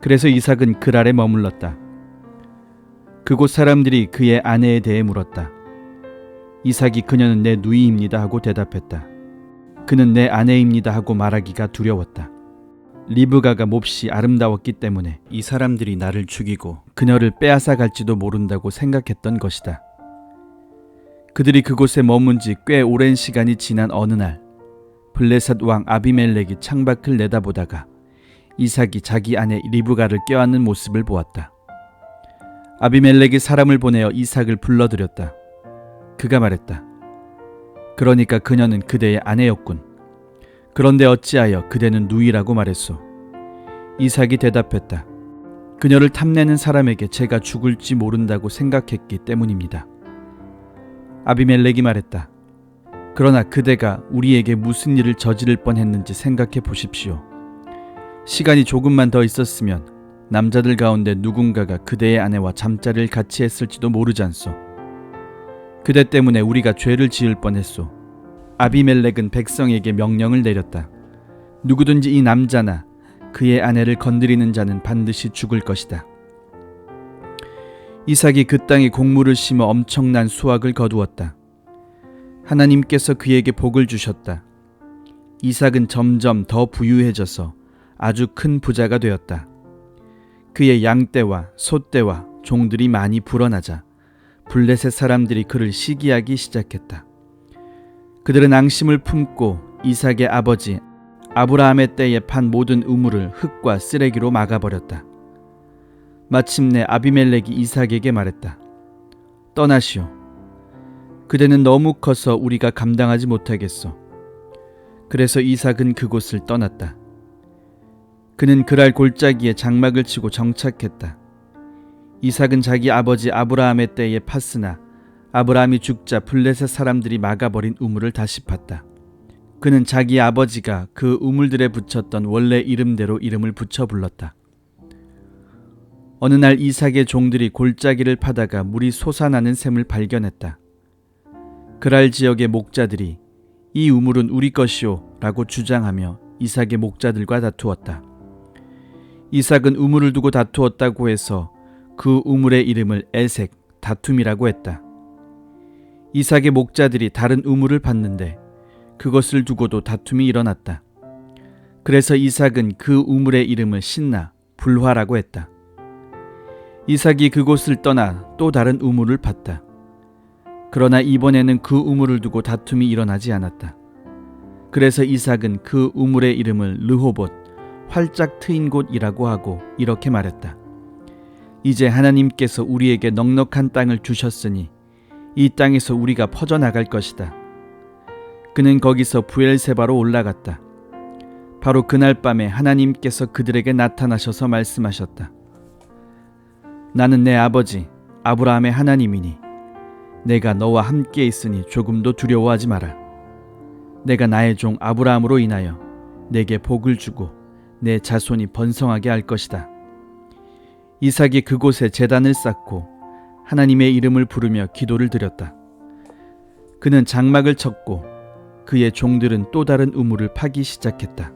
그래서 이삭은 그랄에 머물렀다. 그곳 사람들이 그의 아내에 대해 물었다. 이삭이 그녀는 내 누이입니다 하고 대답했다. 그는 내 아내입니다 하고 말하기가 두려웠다. 리브가가 몹시 아름다웠기 때문에 이 사람들이 나를 죽이고 그녀를 빼앗아 갈지도 모른다고 생각했던 것이다. 그들이 그곳에 머문 지 꽤 오랜 시간이 지난 어느 날 블레셋 왕 아비멜렉이 창밖을 내다보다가 이삭이 자기 아내 리브가를 껴안는 모습을 보았다. 아비멜렉이 사람을 보내어 이삭을 불러들였다. 그가 말했다. 그러니까 그녀는 그대의 아내였군. 그런데 어찌하여 그대는 누이라고 말했소? 이삭이 대답했다. 그녀를 탐내는 사람에게 제가 죽을지 모른다고 생각했기 때문입니다. 아비멜렉이 말했다. 그러나 그대가 우리에게 무슨 일을 저지를 뻔했는지 생각해 보십시오. 시간이 조금만 더 있었으면 남자들 가운데 누군가가 그대의 아내와 잠자리를 같이 했을지도 모르잖소. 그대 때문에 우리가 죄를 지을 뻔했소. 아비멜렉은 백성에게 명령을 내렸다. 누구든지 이 남자나 그의 아내를 건드리는 자는 반드시 죽을 것이다. 이삭이 그 땅에 곡물을 심어 엄청난 수확을 거두었다. 하나님께서 그에게 복을 주셨다. 이삭은 점점 더 부유해져서 아주 큰 부자가 되었다. 그의 양떼와 소떼와 종들이 많이 불어나자 블레셋 사람들이 그를 시기하기 시작했다. 그들은 앙심을 품고 이삭의 아버지 아브라함의 때에 판 모든 우물을 흙과 쓰레기로 막아버렸다. 마침내 아비멜렉이 이삭에게 말했다. 떠나시오. 그대는 너무 커서 우리가 감당하지 못하겠소. 그래서 이삭은 그곳을 떠났다. 그는 그랄 골짜기에 장막을 치고 정착했다. 이삭은 자기 아버지 아브라함의 때에 팠으나 아브라함이 죽자 블레셋 사람들이 막아버린 우물을 다시 팠다. 그는 자기 아버지가 그 우물들에 붙였던 원래 이름대로 이름을 붙여 불렀다. 어느 날 이삭의 종들이 골짜기를 파다가 물이 솟아나는 샘을 발견했다. 그랄 지역의 목자들이 이 우물은 우리 것이오 라고 주장하며 이삭의 목자들과 다투었다. 이삭은 우물을 두고 다투었다고 해서 그 우물의 이름을 에색, 다툼이라고 했다. 이삭의 목자들이 다른 우물을 봤는데 그것을 두고도 다툼이 일어났다. 그래서 이삭은 그 우물의 이름을 신나, 불화라고 했다. 이삭이 그곳을 떠나 또 다른 우물을 팠다. 그러나 이번에는 그 우물을 두고 다툼이 일어나지 않았다. 그래서 이삭은 그 우물의 이름을 르호봇, 활짝 트인 곳이라고 하고 이렇게 말했다. 이제 하나님께서 우리에게 넉넉한 땅을 주셨으니 이 땅에서 우리가 퍼져나갈 것이다. 그는 거기서 부엘세바로 올라갔다. 바로 그날 밤에 하나님께서 그들에게 나타나셔서 말씀하셨다. 나는 내 아버지 아브라함의 하나님이니 내가 너와 함께 있으니 조금도 두려워하지 마라. 내가 나의 종 아브라함으로 인하여 내게 복을 주고 내 자손이 번성하게 할 것이다. 이삭이 그곳에 제단을 쌓고 하나님의 이름을 부르며 기도를 드렸다. 그는 장막을 쳤고 그의 종들은 또 다른 우물을 파기 시작했다.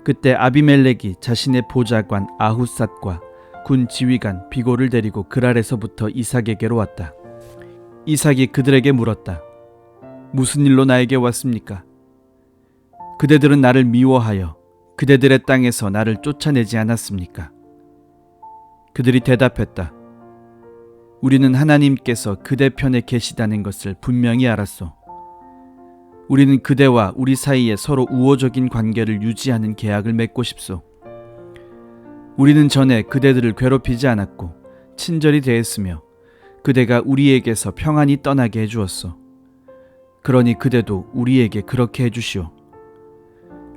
그때 아비멜렉이 자신의 보좌관 아후삿과 군 지휘관 비골을 데리고 그랄에서부터 이삭에게로 왔다. 이삭이 그들에게 물었다. 무슨 일로 나에게 왔습니까? 그대들은 나를 미워하여 그대들의 땅에서 나를 쫓아내지 않았습니까? 그들이 대답했다. 우리는 하나님께서 그대 편에 계시다는 것을 분명히 알았소. 우리는 그대와 우리 사이에 서로 우호적인 관계를 유지하는 계약을 맺고 싶소. 우리는 전에 그대들을 괴롭히지 않았고 친절히 대했으며 그대가 우리에게서 평안히 떠나게 해주었소. 그러니 그대도 우리에게 그렇게 해주시오.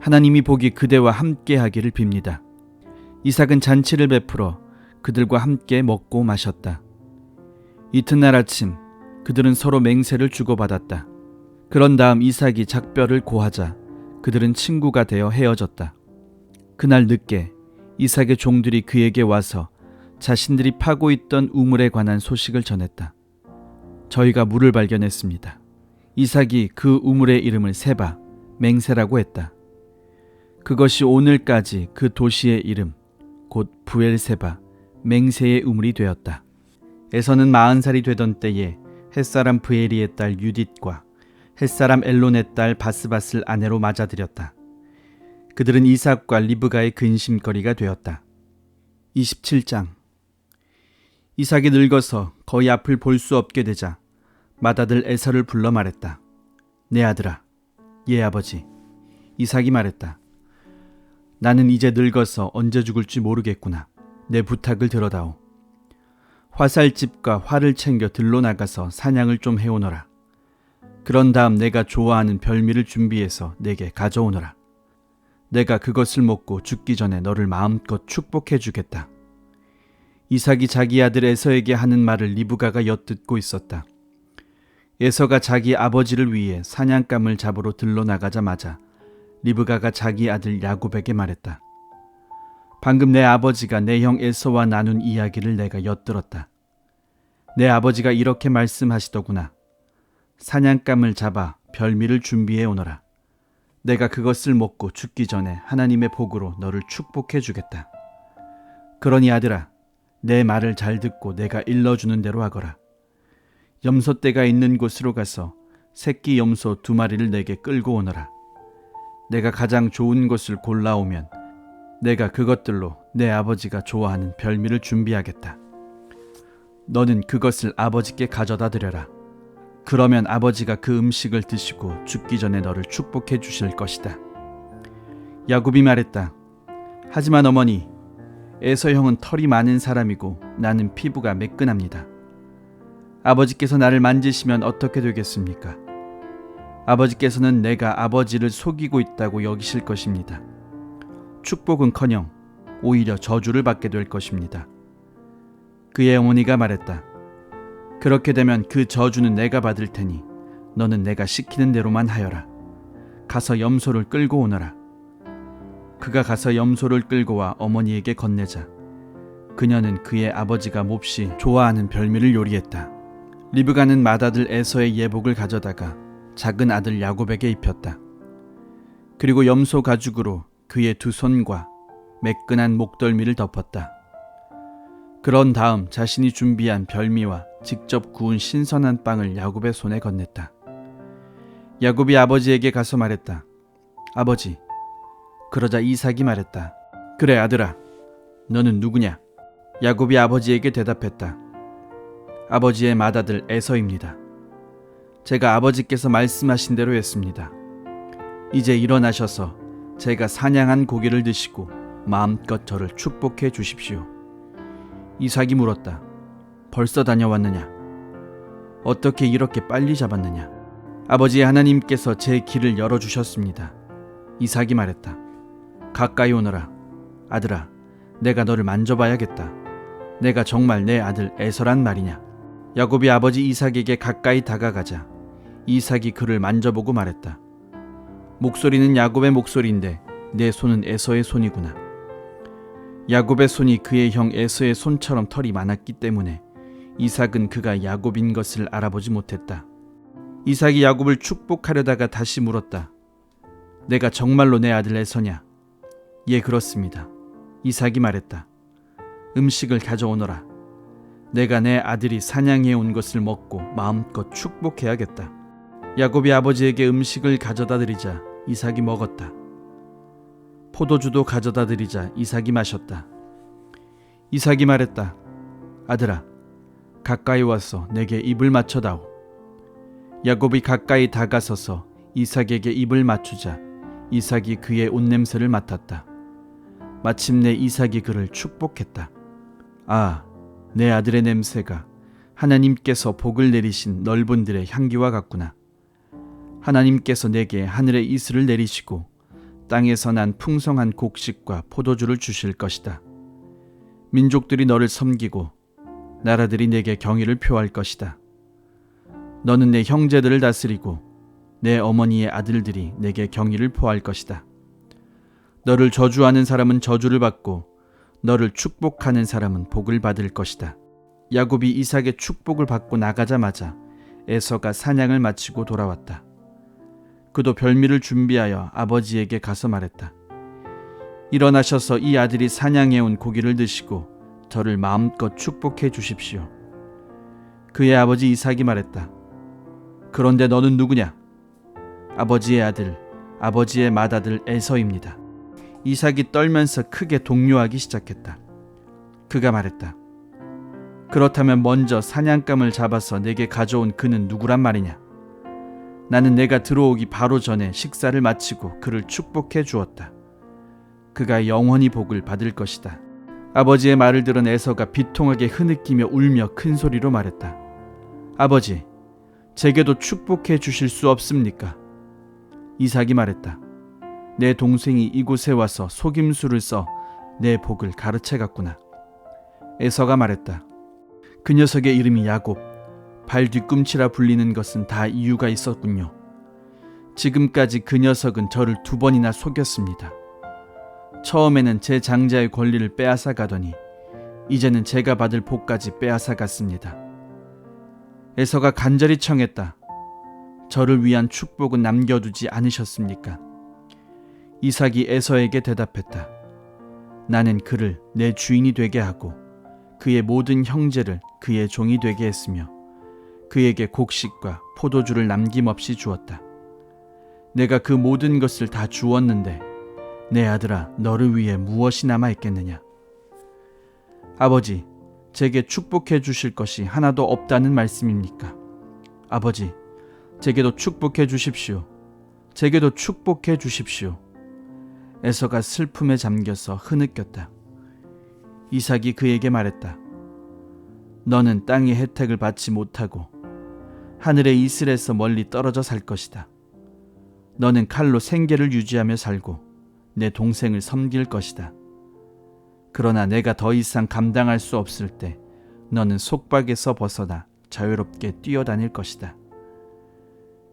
하나님이 복이 그대와 함께 하기를 빕니다. 이삭은 잔치를 베풀어 그들과 함께 먹고 마셨다. 이튿날 아침 그들은 서로 맹세를 주고받았다. 그런 다음 이삭이 작별을 고하자 그들은 친구가 되어 헤어졌다. 그날 늦게 이삭의 종들이 그에게 와서 자신들이 파고 있던 우물에 관한 소식을 전했다. 저희가 물을 발견했습니다. 이삭이 그 우물의 이름을 세바, 맹세라고 했다. 그것이 오늘까지 그 도시의 이름, 곧 부엘세바, 맹세의 우물이 되었다. 에서는 40살이 되던 때에 햇사람 브에리의 딸 유딧과 햇사람 엘론의 딸 바스밧을 아내로 맞아들였다. 그들은 이삭과 리브가의 근심거리가 되었다. 27장. 이삭이 늙어서 거의 앞을 볼 수 없게 되자 맏아들 에서를 불러 말했다. 내 아들아, 예 아버지. 이삭이 말했다. 나는 이제 늙어서 언제 죽을지 모르겠구나. 내 부탁을 들어다오. 화살집과 활을 챙겨 들로 나가서 사냥을 좀 해오너라. 그런 다음 내가 좋아하는 별미를 준비해서 내게 가져오너라. 내가 그것을 먹고 죽기 전에 너를 마음껏 축복해 주겠다. 이삭이 자기 아들 에서에게 하는 말을 리브가가 엿듣고 있었다. 에서가 자기 아버지를 위해 사냥감을 잡으러 들러 나가자마자 리브가가 자기 아들 야곱에게 말했다. 방금 내 아버지가 내 형 에서와 나눈 이야기를 내가 엿들었다. 내 아버지가 이렇게 말씀하시더구나. 사냥감을 잡아 별미를 준비해 오너라. 내가 그것을 먹고 죽기 전에 하나님의 복으로 너를 축복해 주겠다. 그러니 아들아, 내 말을 잘 듣고 내가 일러주는 대로 하거라. 염소떼가 있는 곳으로 가서 새끼 염소 2마리를 내게 끌고 오너라. 내가 가장 좋은 것을 골라오면 내가 그것들로 내 아버지가 좋아하는 별미를 준비하겠다. 너는 그것을 아버지께 가져다 드려라. 그러면 아버지가 그 음식을 드시고 죽기 전에 너를 축복해 주실 것이다. 야곱이 말했다. 하지만 어머니, 에서 형은 털이 많은 사람이고 나는 피부가 매끈합니다. 아버지께서 나를 만지시면 어떻게 되겠습니까? 아버지께서는 내가 아버지를 속이고 있다고 여기실 것입니다. 축복은커녕 오히려 저주를 받게 될 것입니다. 그의 어머니가 말했다. 그렇게 되면 그 저주는 내가 받을 테니 너는 내가 시키는 대로만 하여라. 가서 염소를 끌고 오너라. 그가 가서 염소를 끌고 와 어머니에게 건네자 그녀는 그의 아버지가 몹시 좋아하는 별미를 요리했다. 리브가는 맏아들 에서의 예복을 가져다가 작은 아들 야곱에게 입혔다. 그리고 염소 가죽으로 그의 2 손과 매끈한 목덜미를 덮었다. 그런 다음 자신이 준비한 별미와 직접 구운 신선한 빵을 야곱의 손에 건넸다. 야곱이 아버지에게 가서 말했다. 아버지. 그러자 이삭이 말했다. 그래 아들아, 너는 누구냐? 야곱이 아버지에게 대답했다. 아버지의 맏아들 에서입니다. 제가 아버지께서 말씀하신 대로 했습니다. 이제 일어나셔서 제가 사냥한 고기를 드시고 마음껏 저를 축복해 주십시오. 이삭이 물었다. 벌써 다녀왔느냐? 어떻게 이렇게 빨리 잡았느냐? 아버지 하나님께서 제 길을 열어주셨습니다. 이삭이 말했다. 가까이 오너라. 아들아, 내가 너를 만져봐야겠다. 내가 정말 내 아들 에서란 말이냐? 야곱이 아버지 이삭에게 가까이 다가가자 이삭이 그를 만져보고 말했다. 목소리는 야곱의 목소리인데 내 손은 에서의 손이구나. 야곱의 손이 그의 형 에서의 손처럼 털이 많았기 때문에 이삭은 그가 야곱인 것을 알아보지 못했다. 이삭이 야곱을 축복하려다가 다시 물었다. 내가 정말로 내 아들 에서냐? 예, 그렇습니다. 이삭이 말했다. 음식을 가져오너라. 내가 내 아들이 사냥해 온 것을 먹고 마음껏 축복해야겠다. 야곱이 아버지에게 음식을 가져다 드리자 이삭이 먹었다. 포도주도 가져다 드리자 이삭이 마셨다. 이삭이 말했다. 아들아, 가까이 와서 내게 입을 맞춰다오. 야곱이 가까이 다가서서 이삭에게 입을 맞추자 이삭이 그의 옷냄새를 맡았다. 마침내 이삭이 그를 축복했다. 아, 내 아들의 냄새가 하나님께서 복을 내리신 넓은 들의 향기와 같구나. 하나님께서 내게 하늘의 이슬을 내리시고 땅에서 난 풍성한 곡식과 포도주를 주실 것이다. 민족들이 너를 섬기고 나라들이 내게 경의를 표할 것이다. 너는 내 형제들을 다스리고 내 어머니의 아들들이 내게 경의를 표할 것이다. 너를 저주하는 사람은 저주를 받고 너를 축복하는 사람은 복을 받을 것이다. 야곱이 이삭의 축복을 받고 나가자마자 에서가 사냥을 마치고 돌아왔다. 그도 별미를 준비하여 아버지에게 가서 말했다. 일어나셔서 이 아들이 사냥해온 고기를 드시고 저를 마음껏 축복해 주십시오. 그의 아버지 이삭이 말했다. 그런데 너는 누구냐? 아버지의 아들, 아버지의 맏아들 에서입니다. 이삭이 떨면서 크게 동요하기 시작했다. 그가 말했다. 그렇다면 먼저 사냥감을 잡아서 내게 가져온 그는 누구란 말이냐? 나는 내가 들어오기 바로 전에 식사를 마치고 그를 축복해 주었다. 그가 영원히 복을 받을 것이다. 아버지의 말을 들은 에서가 비통하게 흐느끼며 울며 큰 소리로 말했다. 아버지, 제게도 축복해 주실 수 없습니까? 이삭이 말했다. 내 동생이 이곳에 와서 속임수를 써 내 복을 가르쳐 갔구나. 에서가 말했다. 그 녀석의 이름이 야곱, 발 뒤꿈치라 불리는 것은 다 이유가 있었군요. 지금까지 그 녀석은 저를 2번이나 속였습니다. 처음에는 제 장자의 권리를 빼앗아 가더니 이제는 제가 받을 복까지 빼앗아 갔습니다. 에서가 간절히 청했다. 저를 위한 축복은 남겨두지 않으셨습니까? 이삭이 에서에게 대답했다. 나는 그를 내 주인이 되게 하고 그의 모든 형제를 그의 종이 되게 했으며 그에게 곡식과 포도주를 남김없이 주었다. 내가 그 모든 것을 다 주었는데 내 아들아, 너를 위해 무엇이 남아있겠느냐? 아버지, 제게 축복해 주실 것이 하나도 없다는 말씀입니까? 아버지, 제게도 축복해 주십시오. 제게도 축복해 주십시오. 에서가 슬픔에 잠겨서 흐느꼈다. 이삭이 그에게 말했다. 너는 땅의 혜택을 받지 못하고 하늘의 이슬에서 멀리 떨어져 살 것이다. 너는 칼로 생계를 유지하며 살고 내 동생을 섬길 것이다. 그러나 내가 더 이상 감당할 수 없을 때 너는 속박에서 벗어나 자유롭게 뛰어다닐 것이다.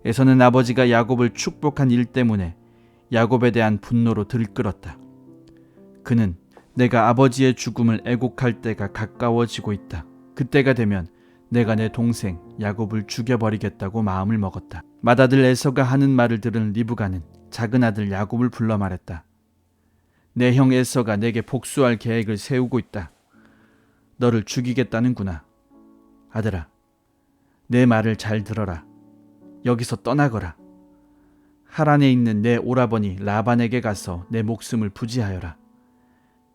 에서는 아버지가 야곱을 축복한 일 때문에 야곱에 대한 분노로 들끓었다. 그는 내가 아버지의 죽음을 애곡할 때가 가까워지고 있다. 그때가 되면 내가 내 동생 야곱을 죽여버리겠다고 마음을 먹었다. 맏아들 에서가 하는 말을 들은 리브가는 작은 아들 야곱을 불러 말했다. 내 형 에서가 내게 복수할 계획을 세우고 있다. 너를 죽이겠다는구나. 아들아, 내 말을 잘 들어라. 여기서 떠나거라. 하란에 있는 내 오라버니 라반에게 가서 내 목숨을 부지하여라.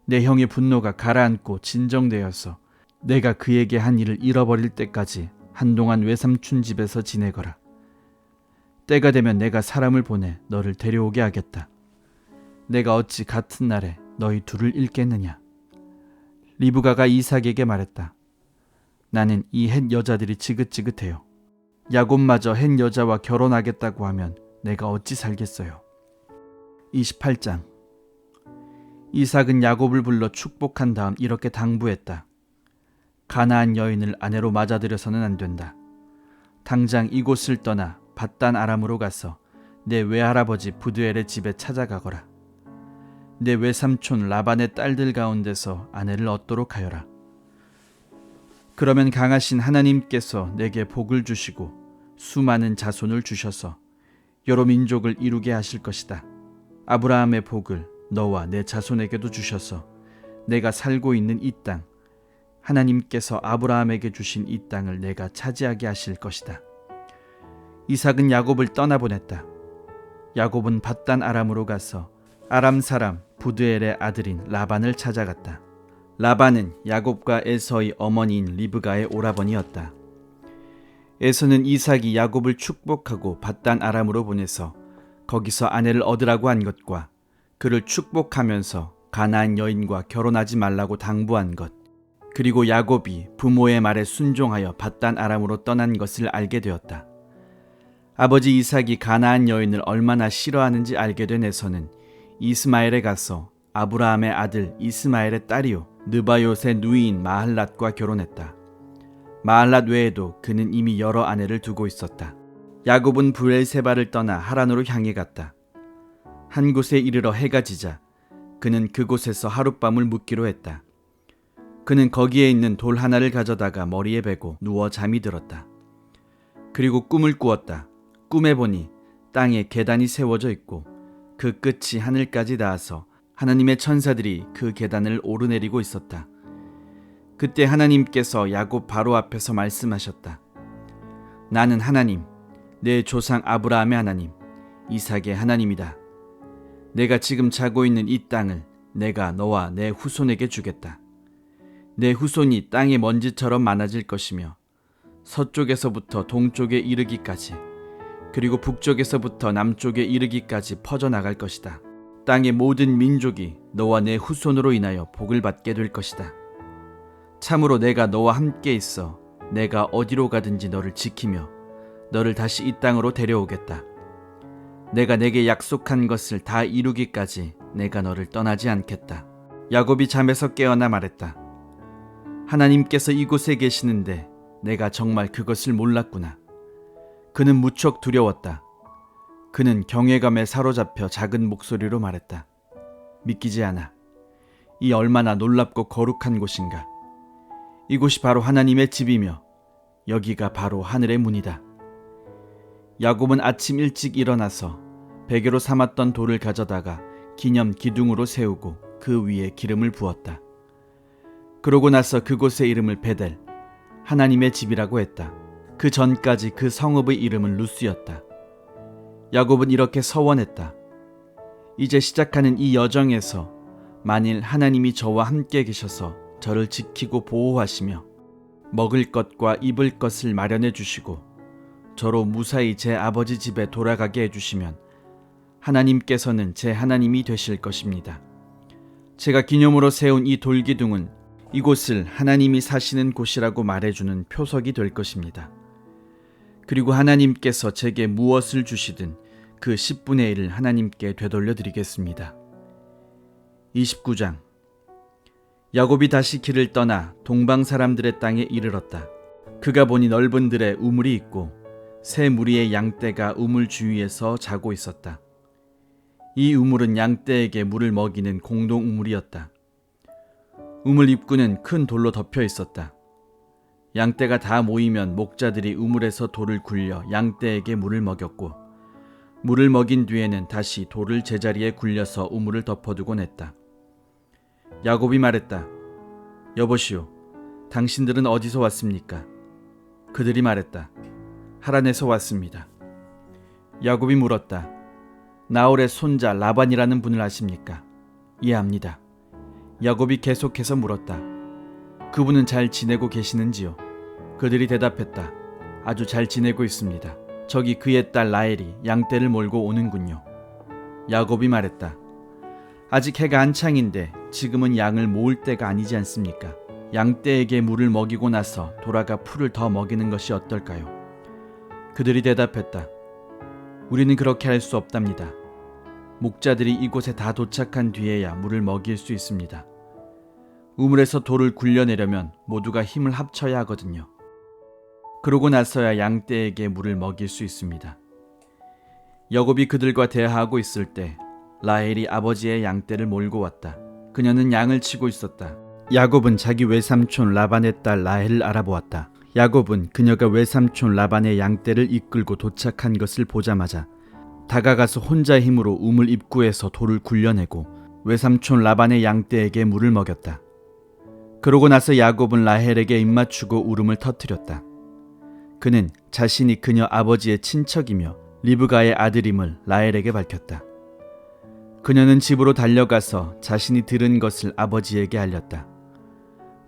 내 형의 분노가 가라앉고 진정되어서 내가 그에게 한 일을 잃어버릴 때까지 한동안 외삼촌 집에서 지내거라. 때가 되면 내가 사람을 보내 너를 데려오게 하겠다. 내가 어찌 같은 날에 너희 둘을 잃겠느냐. 리브가가 이삭에게 말했다. 나는 이 햇 여자들이 지긋지긋해요. 야곱마저 햇 여자와 결혼하겠다고 하면 내가 어찌 살겠어요. 28장. 이삭은 야곱을 불러 축복한 다음 이렇게 당부했다. 가나안 여인을 아내로 맞아들여서는 안 된다. 당장 이곳을 떠나 밧단 아람으로 가서 내 외할아버지 부드엘의 집에 찾아가거라. 내 외삼촌 라반의 딸들 가운데서 아내를 얻도록 하여라. 그러면 강하신 하나님께서 내게 복을 주시고 수많은 자손을 주셔서 여러 민족을 이루게 하실 것이다. 아브라함의 복을 너와 내 자손에게도 주셔서 내가 살고 있는 이 땅, 하나님께서 아브라함에게 주신 이 땅을 내가 차지하게 하실 것이다. 이삭은 야곱을 떠나보냈다. 야곱은 밧단 아람으로 가서 아람 사람 부드엘의 아들인 라반을 찾아갔다. 라반은 야곱과 에서의 어머니인 리브가의 오라버니였다. 에서는 이삭이 야곱을 축복하고 밧단 아람으로 보내서 거기서 아내를 얻으라고 한 것과 그를 축복하면서 가나안 여인과 결혼하지 말라고 당부한 것, 그리고 야곱이 부모의 말에 순종하여 밧단 아람으로 떠난 것을 알게 되었다. 아버지 이삭이 가나안 여인을 얼마나 싫어하는지 알게 된 에서는 이스마엘에 가서 아브라함의 아들 이스마엘의 딸이요 느바요의 누이인 마할랏과 결혼했다. 마할랏 외에도 그는 이미 여러 아내를 두고 있었다. 야곱은 브엘세바를 떠나 하란으로 향해 갔다. 한 곳에 이르러 해가 지자 그는 그곳에서 하룻밤을 묵기로 했다. 그는 거기에 있는 돌 하나를 가져다가 머리에 베고 누워 잠이 들었다. 그리고 꿈을 꾸었다. 꿈에 보니 땅에 계단이 세워져 있고 그 끝이 하늘까지 닿아서 하나님의 천사들이 그 계단을 오르내리고 있었다. 그때 하나님께서 야곱 바로 앞에서 말씀하셨다. 나는 하나님, 내 조상 아브라함의 하나님, 이삭의 하나님이다. 내가 지금 자고 있는 이 땅을 내가 너와 내 후손에게 주겠다. 내 후손이 땅의 먼지처럼 많아질 것이며 서쪽에서부터 동쪽에 이르기까지 그리고 북쪽에서부터 남쪽에 이르기까지 퍼져나갈 것이다. 땅의 모든 민족이 너와 내 후손으로 인하여 복을 받게 될 것이다. 참으로 내가 너와 함께 있어 내가 어디로 가든지 너를 지키며 너를 다시 이 땅으로 데려오겠다. 내가 내게 약속한 것을 다 이루기까지 내가 너를 떠나지 않겠다. 야곱이 잠에서 깨어나 말했다. 하나님께서 이곳에 계시는데 내가 정말 그것을 몰랐구나. 그는 무척 두려웠다. 그는 경외감에 사로잡혀 작은 목소리로 말했다. 믿기지 않아. 이 얼마나 놀랍고 거룩한 곳인가. 이곳이 바로 하나님의 집이며 여기가 바로 하늘의 문이다. 야곱은 아침 일찍 일어나서 베개로 삼았던 돌을 가져다가 기념 기둥으로 세우고 그 위에 기름을 부었다. 그러고 나서 그곳의 이름을 베델, 하나님의 집이라고 했다. 그 전까지 그 성읍의 이름은 루스였다. 야곱은 이렇게 서원했다. 이제 시작하는 이 여정에서 만일 하나님이 저와 함께 계셔서 저를 지키고 보호하시며 먹을 것과 입을 것을 마련해 주시고 저로 무사히 제 아버지 집에 돌아가게 해주시면 하나님께서는 제 하나님이 되실 것입니다. 제가 기념으로 세운 이 돌기둥은 이곳을 하나님이 사시는 곳이라고 말해주는 표석이 될 것입니다. 그리고 하나님께서 제게 무엇을 주시든 그 10분의 1을 하나님께 되돌려 드리겠습니다. 29장. 야곱이 다시 길을 떠나 동방 사람들의 땅에 이르렀다. 그가 보니 넓은 들에 우물이 있고 새 무리의 양떼가 우물 주위에서 자고 있었다. 이 우물은 양떼에게 물을 먹이는 공동 우물이었다. 우물 입구는 큰 돌로 덮여 있었다. 양떼가 다 모이면 목자들이 우물에서 돌을 굴려 양떼에게 물을 먹였고 물을 먹인 뒤에는 다시 돌을 제자리에 굴려서 우물을 덮어두곤 했다. 야곱이 말했다. 여보시오, 당신들은 어디서 왔습니까? 그들이 말했다. 하란에서 왔습니다. 야곱이 물었다. 나홀의 손자 라반이라는 분을 아십니까? 이해합니다. 야곱이 계속해서 물었다. 그분은 잘 지내고 계시는지요? 그들이 대답했다. 아주 잘 지내고 있습니다. 저기 그의 딸 라헬이 양떼를 몰고 오는군요. 야곱이 말했다. 아직 해가 한창인데 지금은 양을 모을 때가 아니지 않습니까? 양떼에게 물을 먹이고 나서 돌아가 풀을 더 먹이는 것이 어떨까요? 그들이 대답했다. 우리는 그렇게 할 수 없답니다. 목자들이 이곳에 다 도착한 뒤에야 물을 먹일 수 있습니다. 우물에서 돌을 굴려내려면 모두가 힘을 합쳐야 하거든요. 그러고 나서야 양떼에게 물을 먹일 수 있습니다. 야곱이 그들과 대화하고 있을 때 라헬이 아버지의 양떼를 몰고 왔다. 그녀는 양을 치고 있었다. 야곱은 자기 외삼촌 라반의 딸 라헬을 알아보았다. 야곱은 그녀가 외삼촌 라반의 양떼를 이끌고 도착한 것을 보자마자 다가가서 혼자 힘으로 우물 입구에서 돌을 굴려내고 외삼촌 라반의 양떼에게 물을 먹였다. 그러고 나서 야곱은 라헬에게 입맞추고 울음을 터뜨렸다. 그는 자신이 그녀 아버지의 친척이며 리브가의 아들임을 라헬에게 밝혔다. 그녀는 집으로 달려가서 자신이 들은 것을 아버지에게 알렸다.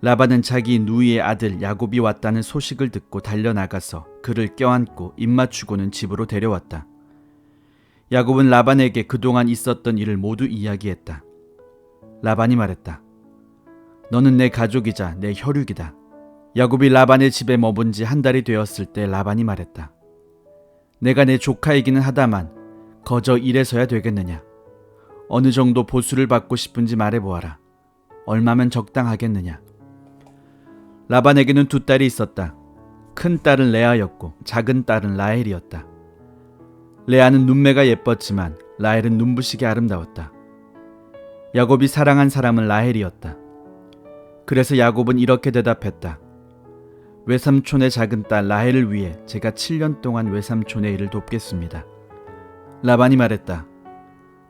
라반은 자기 누이의 아들 야곱이 왔다는 소식을 듣고 달려나가서 그를 껴안고 입맞추고는 집으로 데려왔다. 야곱은 라반에게 그동안 있었던 일을 모두 이야기했다. 라반이 말했다. 너는 내 가족이자 내 혈육이다. 야곱이 라반의 집에 머문 지 한 달이 되었을 때 라반이 말했다. 내가 내 조카이기는 하다만 거저 이래서야 되겠느냐. 어느 정도 보수를 받고 싶은지 말해보아라. 얼마면 적당하겠느냐. 라반에게는 두 딸이 있었다. 큰 딸은 레아였고 작은 딸은 라헬이었다. 레아는 눈매가 예뻤지만 라헬은 눈부시게 아름다웠다. 야곱이 사랑한 사람은 라헬이었다. 그래서 야곱은 이렇게 대답했다. 외삼촌의 작은 딸 라헬을 위해 제가 7년 동안 외삼촌의 일을 돕겠습니다. 라반이 말했다.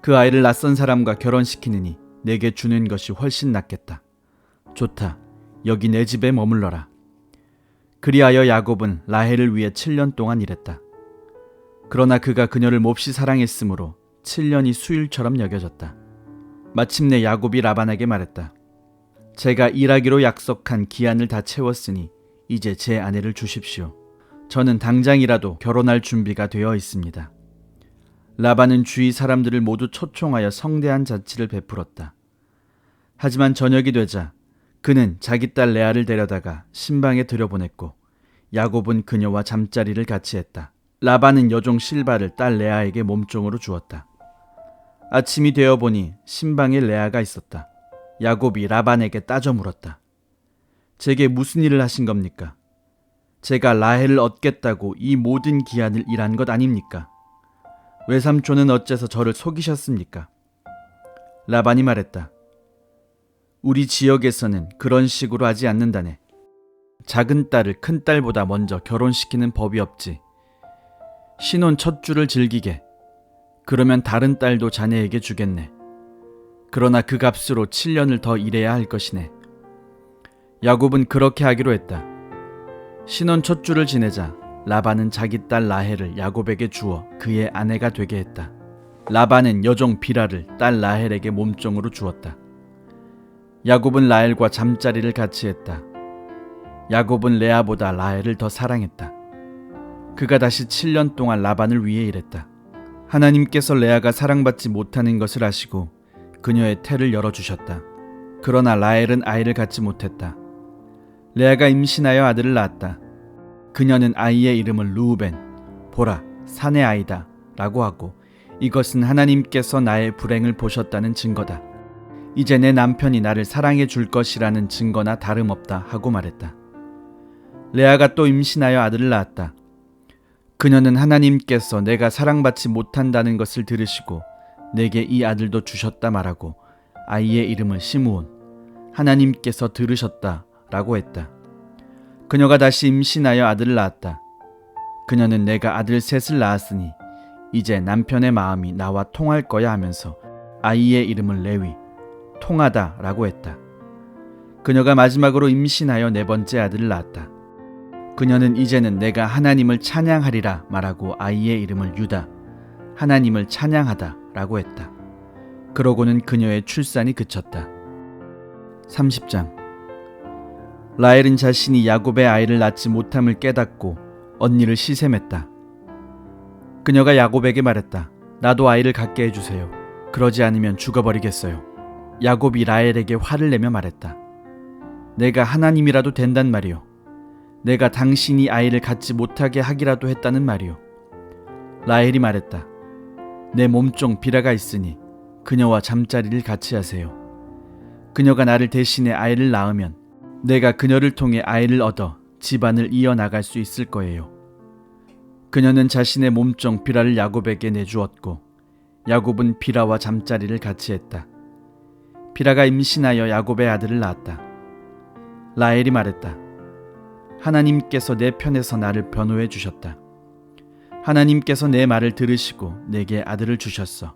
그 아이를 낯선 사람과 결혼시키느니 내게 주는 것이 훨씬 낫겠다. 좋다. 여기 내 집에 머물러라. 그리하여 야곱은 라헬을 위해 7년 동안 일했다. 그러나 그가 그녀를 몹시 사랑했으므로 7년이 수일처럼 여겨졌다. 마침내 야곱이 라반에게 말했다. 제가 일하기로 약속한 기한을 다 채웠으니 이제 제 아내를 주십시오. 저는 당장이라도 결혼할 준비가 되어 있습니다. 라반은 주위 사람들을 모두 초청하여 성대한 잔치를 베풀었다. 하지만 저녁이 되자 그는 자기 딸 레아를 데려다가 신방에 들여보냈고 야곱은 그녀와 잠자리를 같이 했다. 라반은 여종 실바를 딸 레아에게 몸종으로 주었다. 아침이 되어 보니 신방에 레아가 있었다. 야곱이 라반에게 따져 물었다. 제게 무슨 일을 하신 겁니까? 제가 라헬을 얻겠다고 이 모든 기한을 일한 것 아닙니까? 외삼촌은 어째서 저를 속이셨습니까? 라반이 말했다. 우리 지역에서는 그런 식으로 하지 않는다네. 작은 딸을 큰 딸보다 먼저 결혼시키는 법이 없지. 신혼 첫 주를 즐기게. 그러면 다른 딸도 자네에게 주겠네. 그러나 그 값으로 7년을 더 일해야 할 것이네. 야곱은 그렇게 하기로 했다. 신혼 첫 주를 지내자 라반은 자기 딸 라헬을 야곱에게 주어 그의 아내가 되게 했다. 라반은 여종 비라를 딸 라헬에게 몸종으로 주었다. 야곱은 라헬과 잠자리를 같이 했다. 야곱은 레아보다 라헬을 더 사랑했다. 그가 다시 7년 동안 라반을 위해 일했다. 하나님께서 레아가 사랑받지 못하는 것을 아시고 그녀의 태를 열어주셨다. 그러나 라헬은 아이를 갖지 못했다. 레아가 임신하여 아들을 낳았다. 그녀는 아이의 이름을 르우벤, 보라, 산의 아이다 라고 하고 이것은 하나님께서 나의 불행을 보셨다는 증거다. 이제 내 남편이 나를 사랑해 줄 것이라는 증거나 다름없다 하고 말했다. 레아가 또 임신하여 아들을 낳았다. 그녀는 하나님께서 내가 사랑받지 못한다는 것을 들으시고 내게 이 아들도 주셨다 말하고 아이의 이름을 시므온, 하나님께서 들으셨다 라고 했다. 그녀가 다시 임신하여 아들을 낳았다. 그녀는 내가 아들 셋을 낳았으니 이제 남편의 마음이 나와 통할 거야 하면서 아이의 이름을 레위, 통하다 라고 했다. 그녀가 마지막으로 임신하여 네 번째 아들을 낳았다. 그녀는 이제는 내가 하나님을 찬양하리라 말하고 아이의 이름을 유다, 하나님을 찬양하다 라고 했다. 그러고는 그녀의 출산이 그쳤다. 30장. 라헬은 자신이 야곱의 아이를 낳지 못함을 깨닫고 언니를 시샘했다. 그녀가 야곱에게 말했다. 나도 아이를 갖게 해주세요. 그러지 않으면 죽어버리겠어요. 야곱이 라헬에게 화를 내며 말했다. 내가 하나님이라도 된단 말이오. 내가 당신이 아이를 갖지 못하게 하기라도 했다는 말이오. 라헬이 말했다. 내 몸종 비라가 있으니 그녀와 잠자리를 같이 하세요. 그녀가 나를 대신해 아이를 낳으면 내가 그녀를 통해 아이를 얻어 집안을 이어나갈 수 있을 거예요. 그녀는 자신의 몸종 비라를 야곱에게 내주었고 야곱은 비라와 잠자리를 같이 했다. 비라가 임신하여 야곱의 아들을 낳았다. 라헬이 말했다. 하나님께서 내 편에서 나를 변호해 주셨다. 하나님께서 내 말을 들으시고 내게 아들을 주셨어.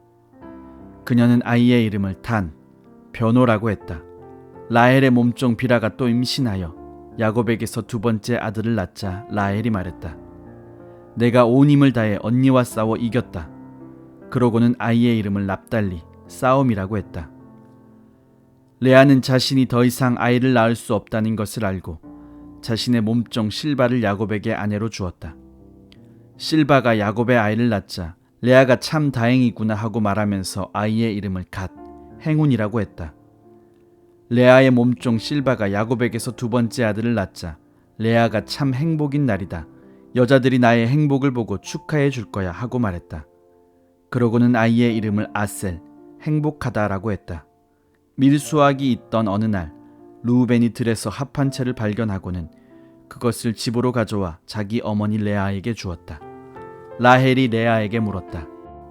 그녀는 아이의 이름을 단, 변호라고 했다. 라헬의 몸종 비라가 또 임신하여 야곱에게서 두 번째 아들을 낳자 라헬이 말했다. 내가 온 힘을 다해 언니와 싸워 이겼다. 그러고는 아이의 이름을 납달리, 싸움이라고 했다. 레아는 자신이 더 이상 아이를 낳을 수 없다는 것을 알고 자신의 몸종 실바를 야곱에게 아내로 주었다. 실바가 야곱의 아이를 낳자 레아가 참 다행이구나 하고 말하면서 아이의 이름을 갓, 행운이라고 했다. 레아의 몸종 실바가 야곱에게서 두 번째 아들을 낳자 레아가 참 행복인 날이다. 여자들이 나의 행복을 보고 축하해 줄 거야 하고 말했다. 그러고는 아이의 이름을 아셀, 행복하다라고 했다. 밀수학이 있던 어느 날 르우벤이 들에서 합 한 채를 발견하고는 그것을 집으로 가져와 자기 어머니 레아에게 주었다. 라헬이 레아에게 물었다.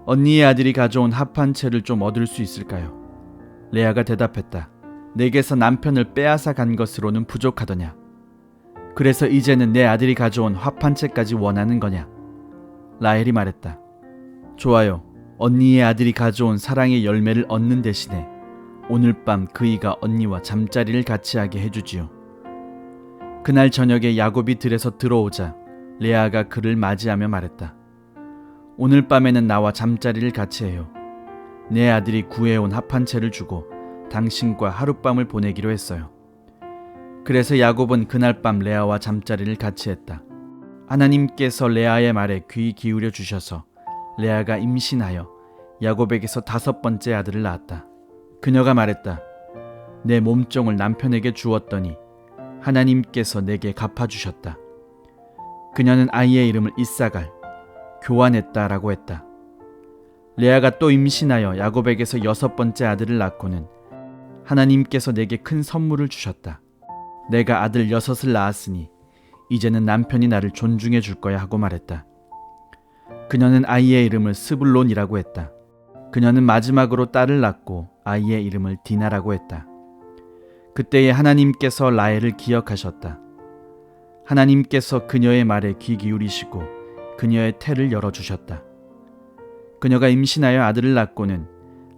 언니의 아들이 가져온 합 한 채를 좀 얻을 수 있을까요? 레아가 대답했다. 내게서 남편을 빼앗아 간 것으로는 부족하더냐. 그래서 이제는 내 아들이 가져온 합 한 채까지 원하는 거냐. 라헬이 말했다. 좋아요. 언니의 아들이 가져온 사랑의 열매를 얻는 대신에 오늘 밤 그이가 언니와 잠자리를 같이 하게 해주지요. 그날 저녁에 야곱이 들에서 들어오자 레아가 그를 맞이하며 말했다. 오늘 밤에는 나와 잠자리를 같이 해요. 내 아들이 구해온 합 한 채를 주고 당신과 하룻밤을 보내기로 했어요. 그래서 야곱은 그날 밤 레아와 잠자리를 같이 했다. 하나님께서 레아의 말에 귀 기울여 주셔서 레아가 임신하여 야곱에게서 5번째 아들을 낳았다. 그녀가 말했다. 내 몸종을 남편에게 주었더니 하나님께서 내게 갚아주셨다. 그녀는 아이의 이름을 이사갈, 교환했다라고 했다. 레아가 또 임신하여 야곱에게서 6번째 아들을 낳고는 하나님께서 내게 큰 선물을 주셨다. 내가 아들 6을 낳았으니 이제는 남편이 나를 존중해 줄 거야 하고 말했다. 그녀는 아이의 이름을 스불론이라고 했다. 그녀는 마지막으로 딸을 낳고 아이의 이름을 디나라고 했다. 그때에 하나님께서 라헬을 기억하셨다. 하나님께서 그녀의 말에 귀 기울이시고 그녀의 태를 열어주셨다. 그녀가 임신하여 아들을 낳고는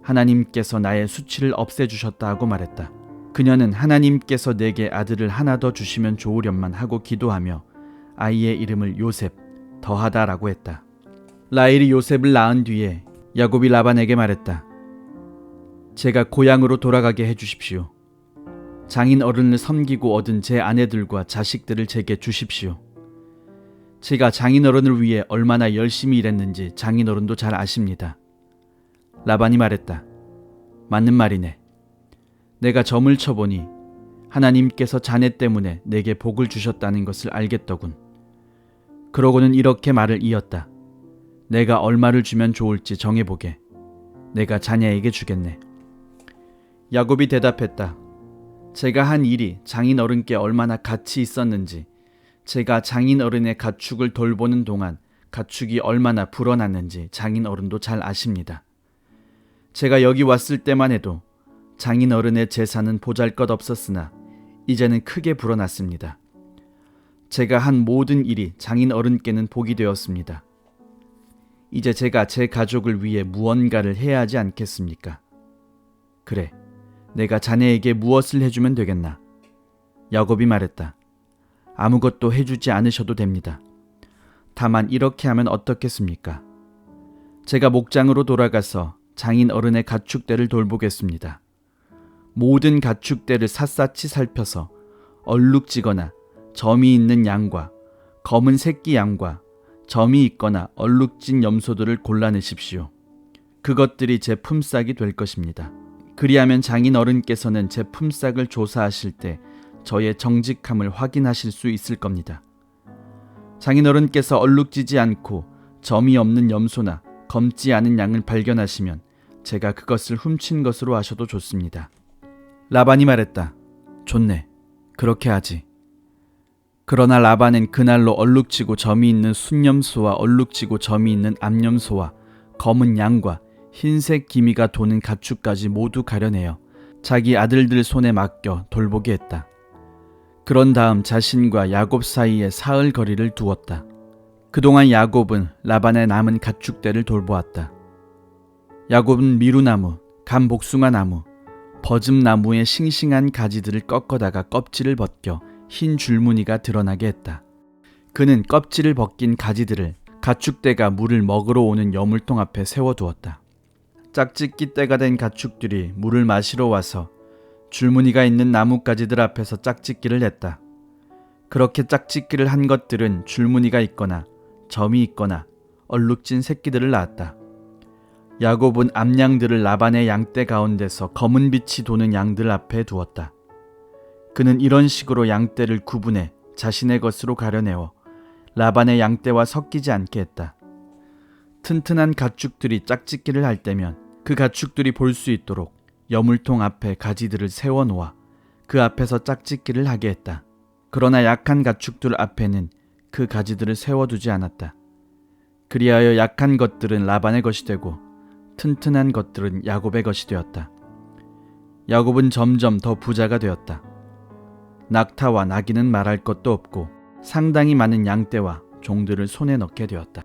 하나님께서 나의 수치를 없애주셨다 하고 말했다. 그녀는 하나님께서 내게 아들을 하나 더 주시면 좋으련만 하고 기도하며 아이의 이름을 요셉, 더하다라고 했다. 라헬이 요셉을 낳은 뒤에 야곱이 라반에게 말했다. 제가 고향으로 돌아가게 해주십시오. 장인 어른을 섬기고 얻은 제 아내들과 자식들을 제게 주십시오. 제가 장인 어른을 위해 얼마나 열심히 일했는지 장인 어른도 잘 아십니다. 라반이 말했다. 맞는 말이네. 내가 점을 쳐보니 하나님께서 자네 때문에 내게 복을 주셨다는 것을 알겠더군. 그러고는 이렇게 말을 이었다. 내가 얼마를 주면 좋을지 정해보게. 내가 자네에게 주겠네. 야곱이 대답했다. 제가 한 일이 장인 어른께 얼마나 가치 있었는지, 제가 장인 어른의 가축을 돌보는 동안 가축이 얼마나 불어났는지 장인 어른도 잘 아십니다. 제가 여기 왔을 때만 해도 장인 어른의 재산은 보잘것없었으나 이제는 크게 불어났습니다. 제가 한 모든 일이 장인 어른께는 복이 되었습니다. 이제 제가 제 가족을 위해 무언가를 해야 하지 않겠습니까? 그래, 내가 자네에게 무엇을 해주면 되겠나? 야곱이 말했다. 아무것도 해주지 않으셔도 됩니다. 다만 이렇게 하면 어떻겠습니까? 제가 목장으로 돌아가서 장인 어른의 가축대를 돌보겠습니다. 모든 가축대를 샅샅이 살펴서 얼룩지거나 점이 있는 양과 검은 새끼 양과 점이 있거나 얼룩진 염소들을 골라내십시오. 그것들이 제 품삯이 될 것입니다. 그리하면 장인 어른께서는 제 품삯을 조사하실 때 저의 정직함을 확인하실 수 있을 겁니다. 장인 어른께서 얼룩지지 않고 점이 없는 염소나 검지 않은 양을 발견하시면 제가 그것을 훔친 것으로 아셔도 좋습니다. 라반이 말했다. 좋네. 그렇게 하지. 그러나 라반은 그날로 얼룩지고 점이 있는 순염소와 얼룩지고 점이 있는 암염소와 검은 양과 흰색 기미가 도는 가축까지 모두 가려내어 자기 아들들 손에 맡겨 돌보게 했다. 그런 다음 자신과 야곱 사이에 사흘 거리를 두었다. 그동안 야곱은 라반의 남은 가축대를 돌보았다. 야곱은 미루나무, 감복숭아나무, 버즘나무의 싱싱한 가지들을 꺾어다가 껍질을 벗겨 흰 줄무늬가 드러나게 했다. 그는 껍질을 벗긴 가지들을 가축대가 물을 먹으러 오는 여물통 앞에 세워두었다. 짝짓기 때가 된 가축들이 물을 마시러 와서 줄무늬가 있는 나뭇가지들 앞에서 짝짓기를 했다. 그렇게 짝짓기를 한 것들은 줄무늬가 있거나 점이 있거나 얼룩진 새끼들을 낳았다. 야곱은 암양들을 라반의 양떼 가운데서 검은 빛이 도는 양들 앞에 두었다. 그는 이런 식으로 양떼를 구분해 자신의 것으로 가려내어 라반의 양떼와 섞이지 않게 했다. 튼튼한 가축들이 짝짓기를 할 때면 그 가축들이 볼 수 있도록 여물통 앞에 가지들을 세워놓아 그 앞에서 짝짓기를 하게 했다. 그러나 약한 가축들 앞에는 그 가지들을 세워두지 않았다. 그리하여 약한 것들은 라반의 것이 되고 튼튼한 것들은 야곱의 것이 되었다. 야곱은 점점 더 부자가 되었다. 낙타와 나귀는 말할 것도 없고 상당히 많은 양떼와 종들을 손에 넣게 되었다.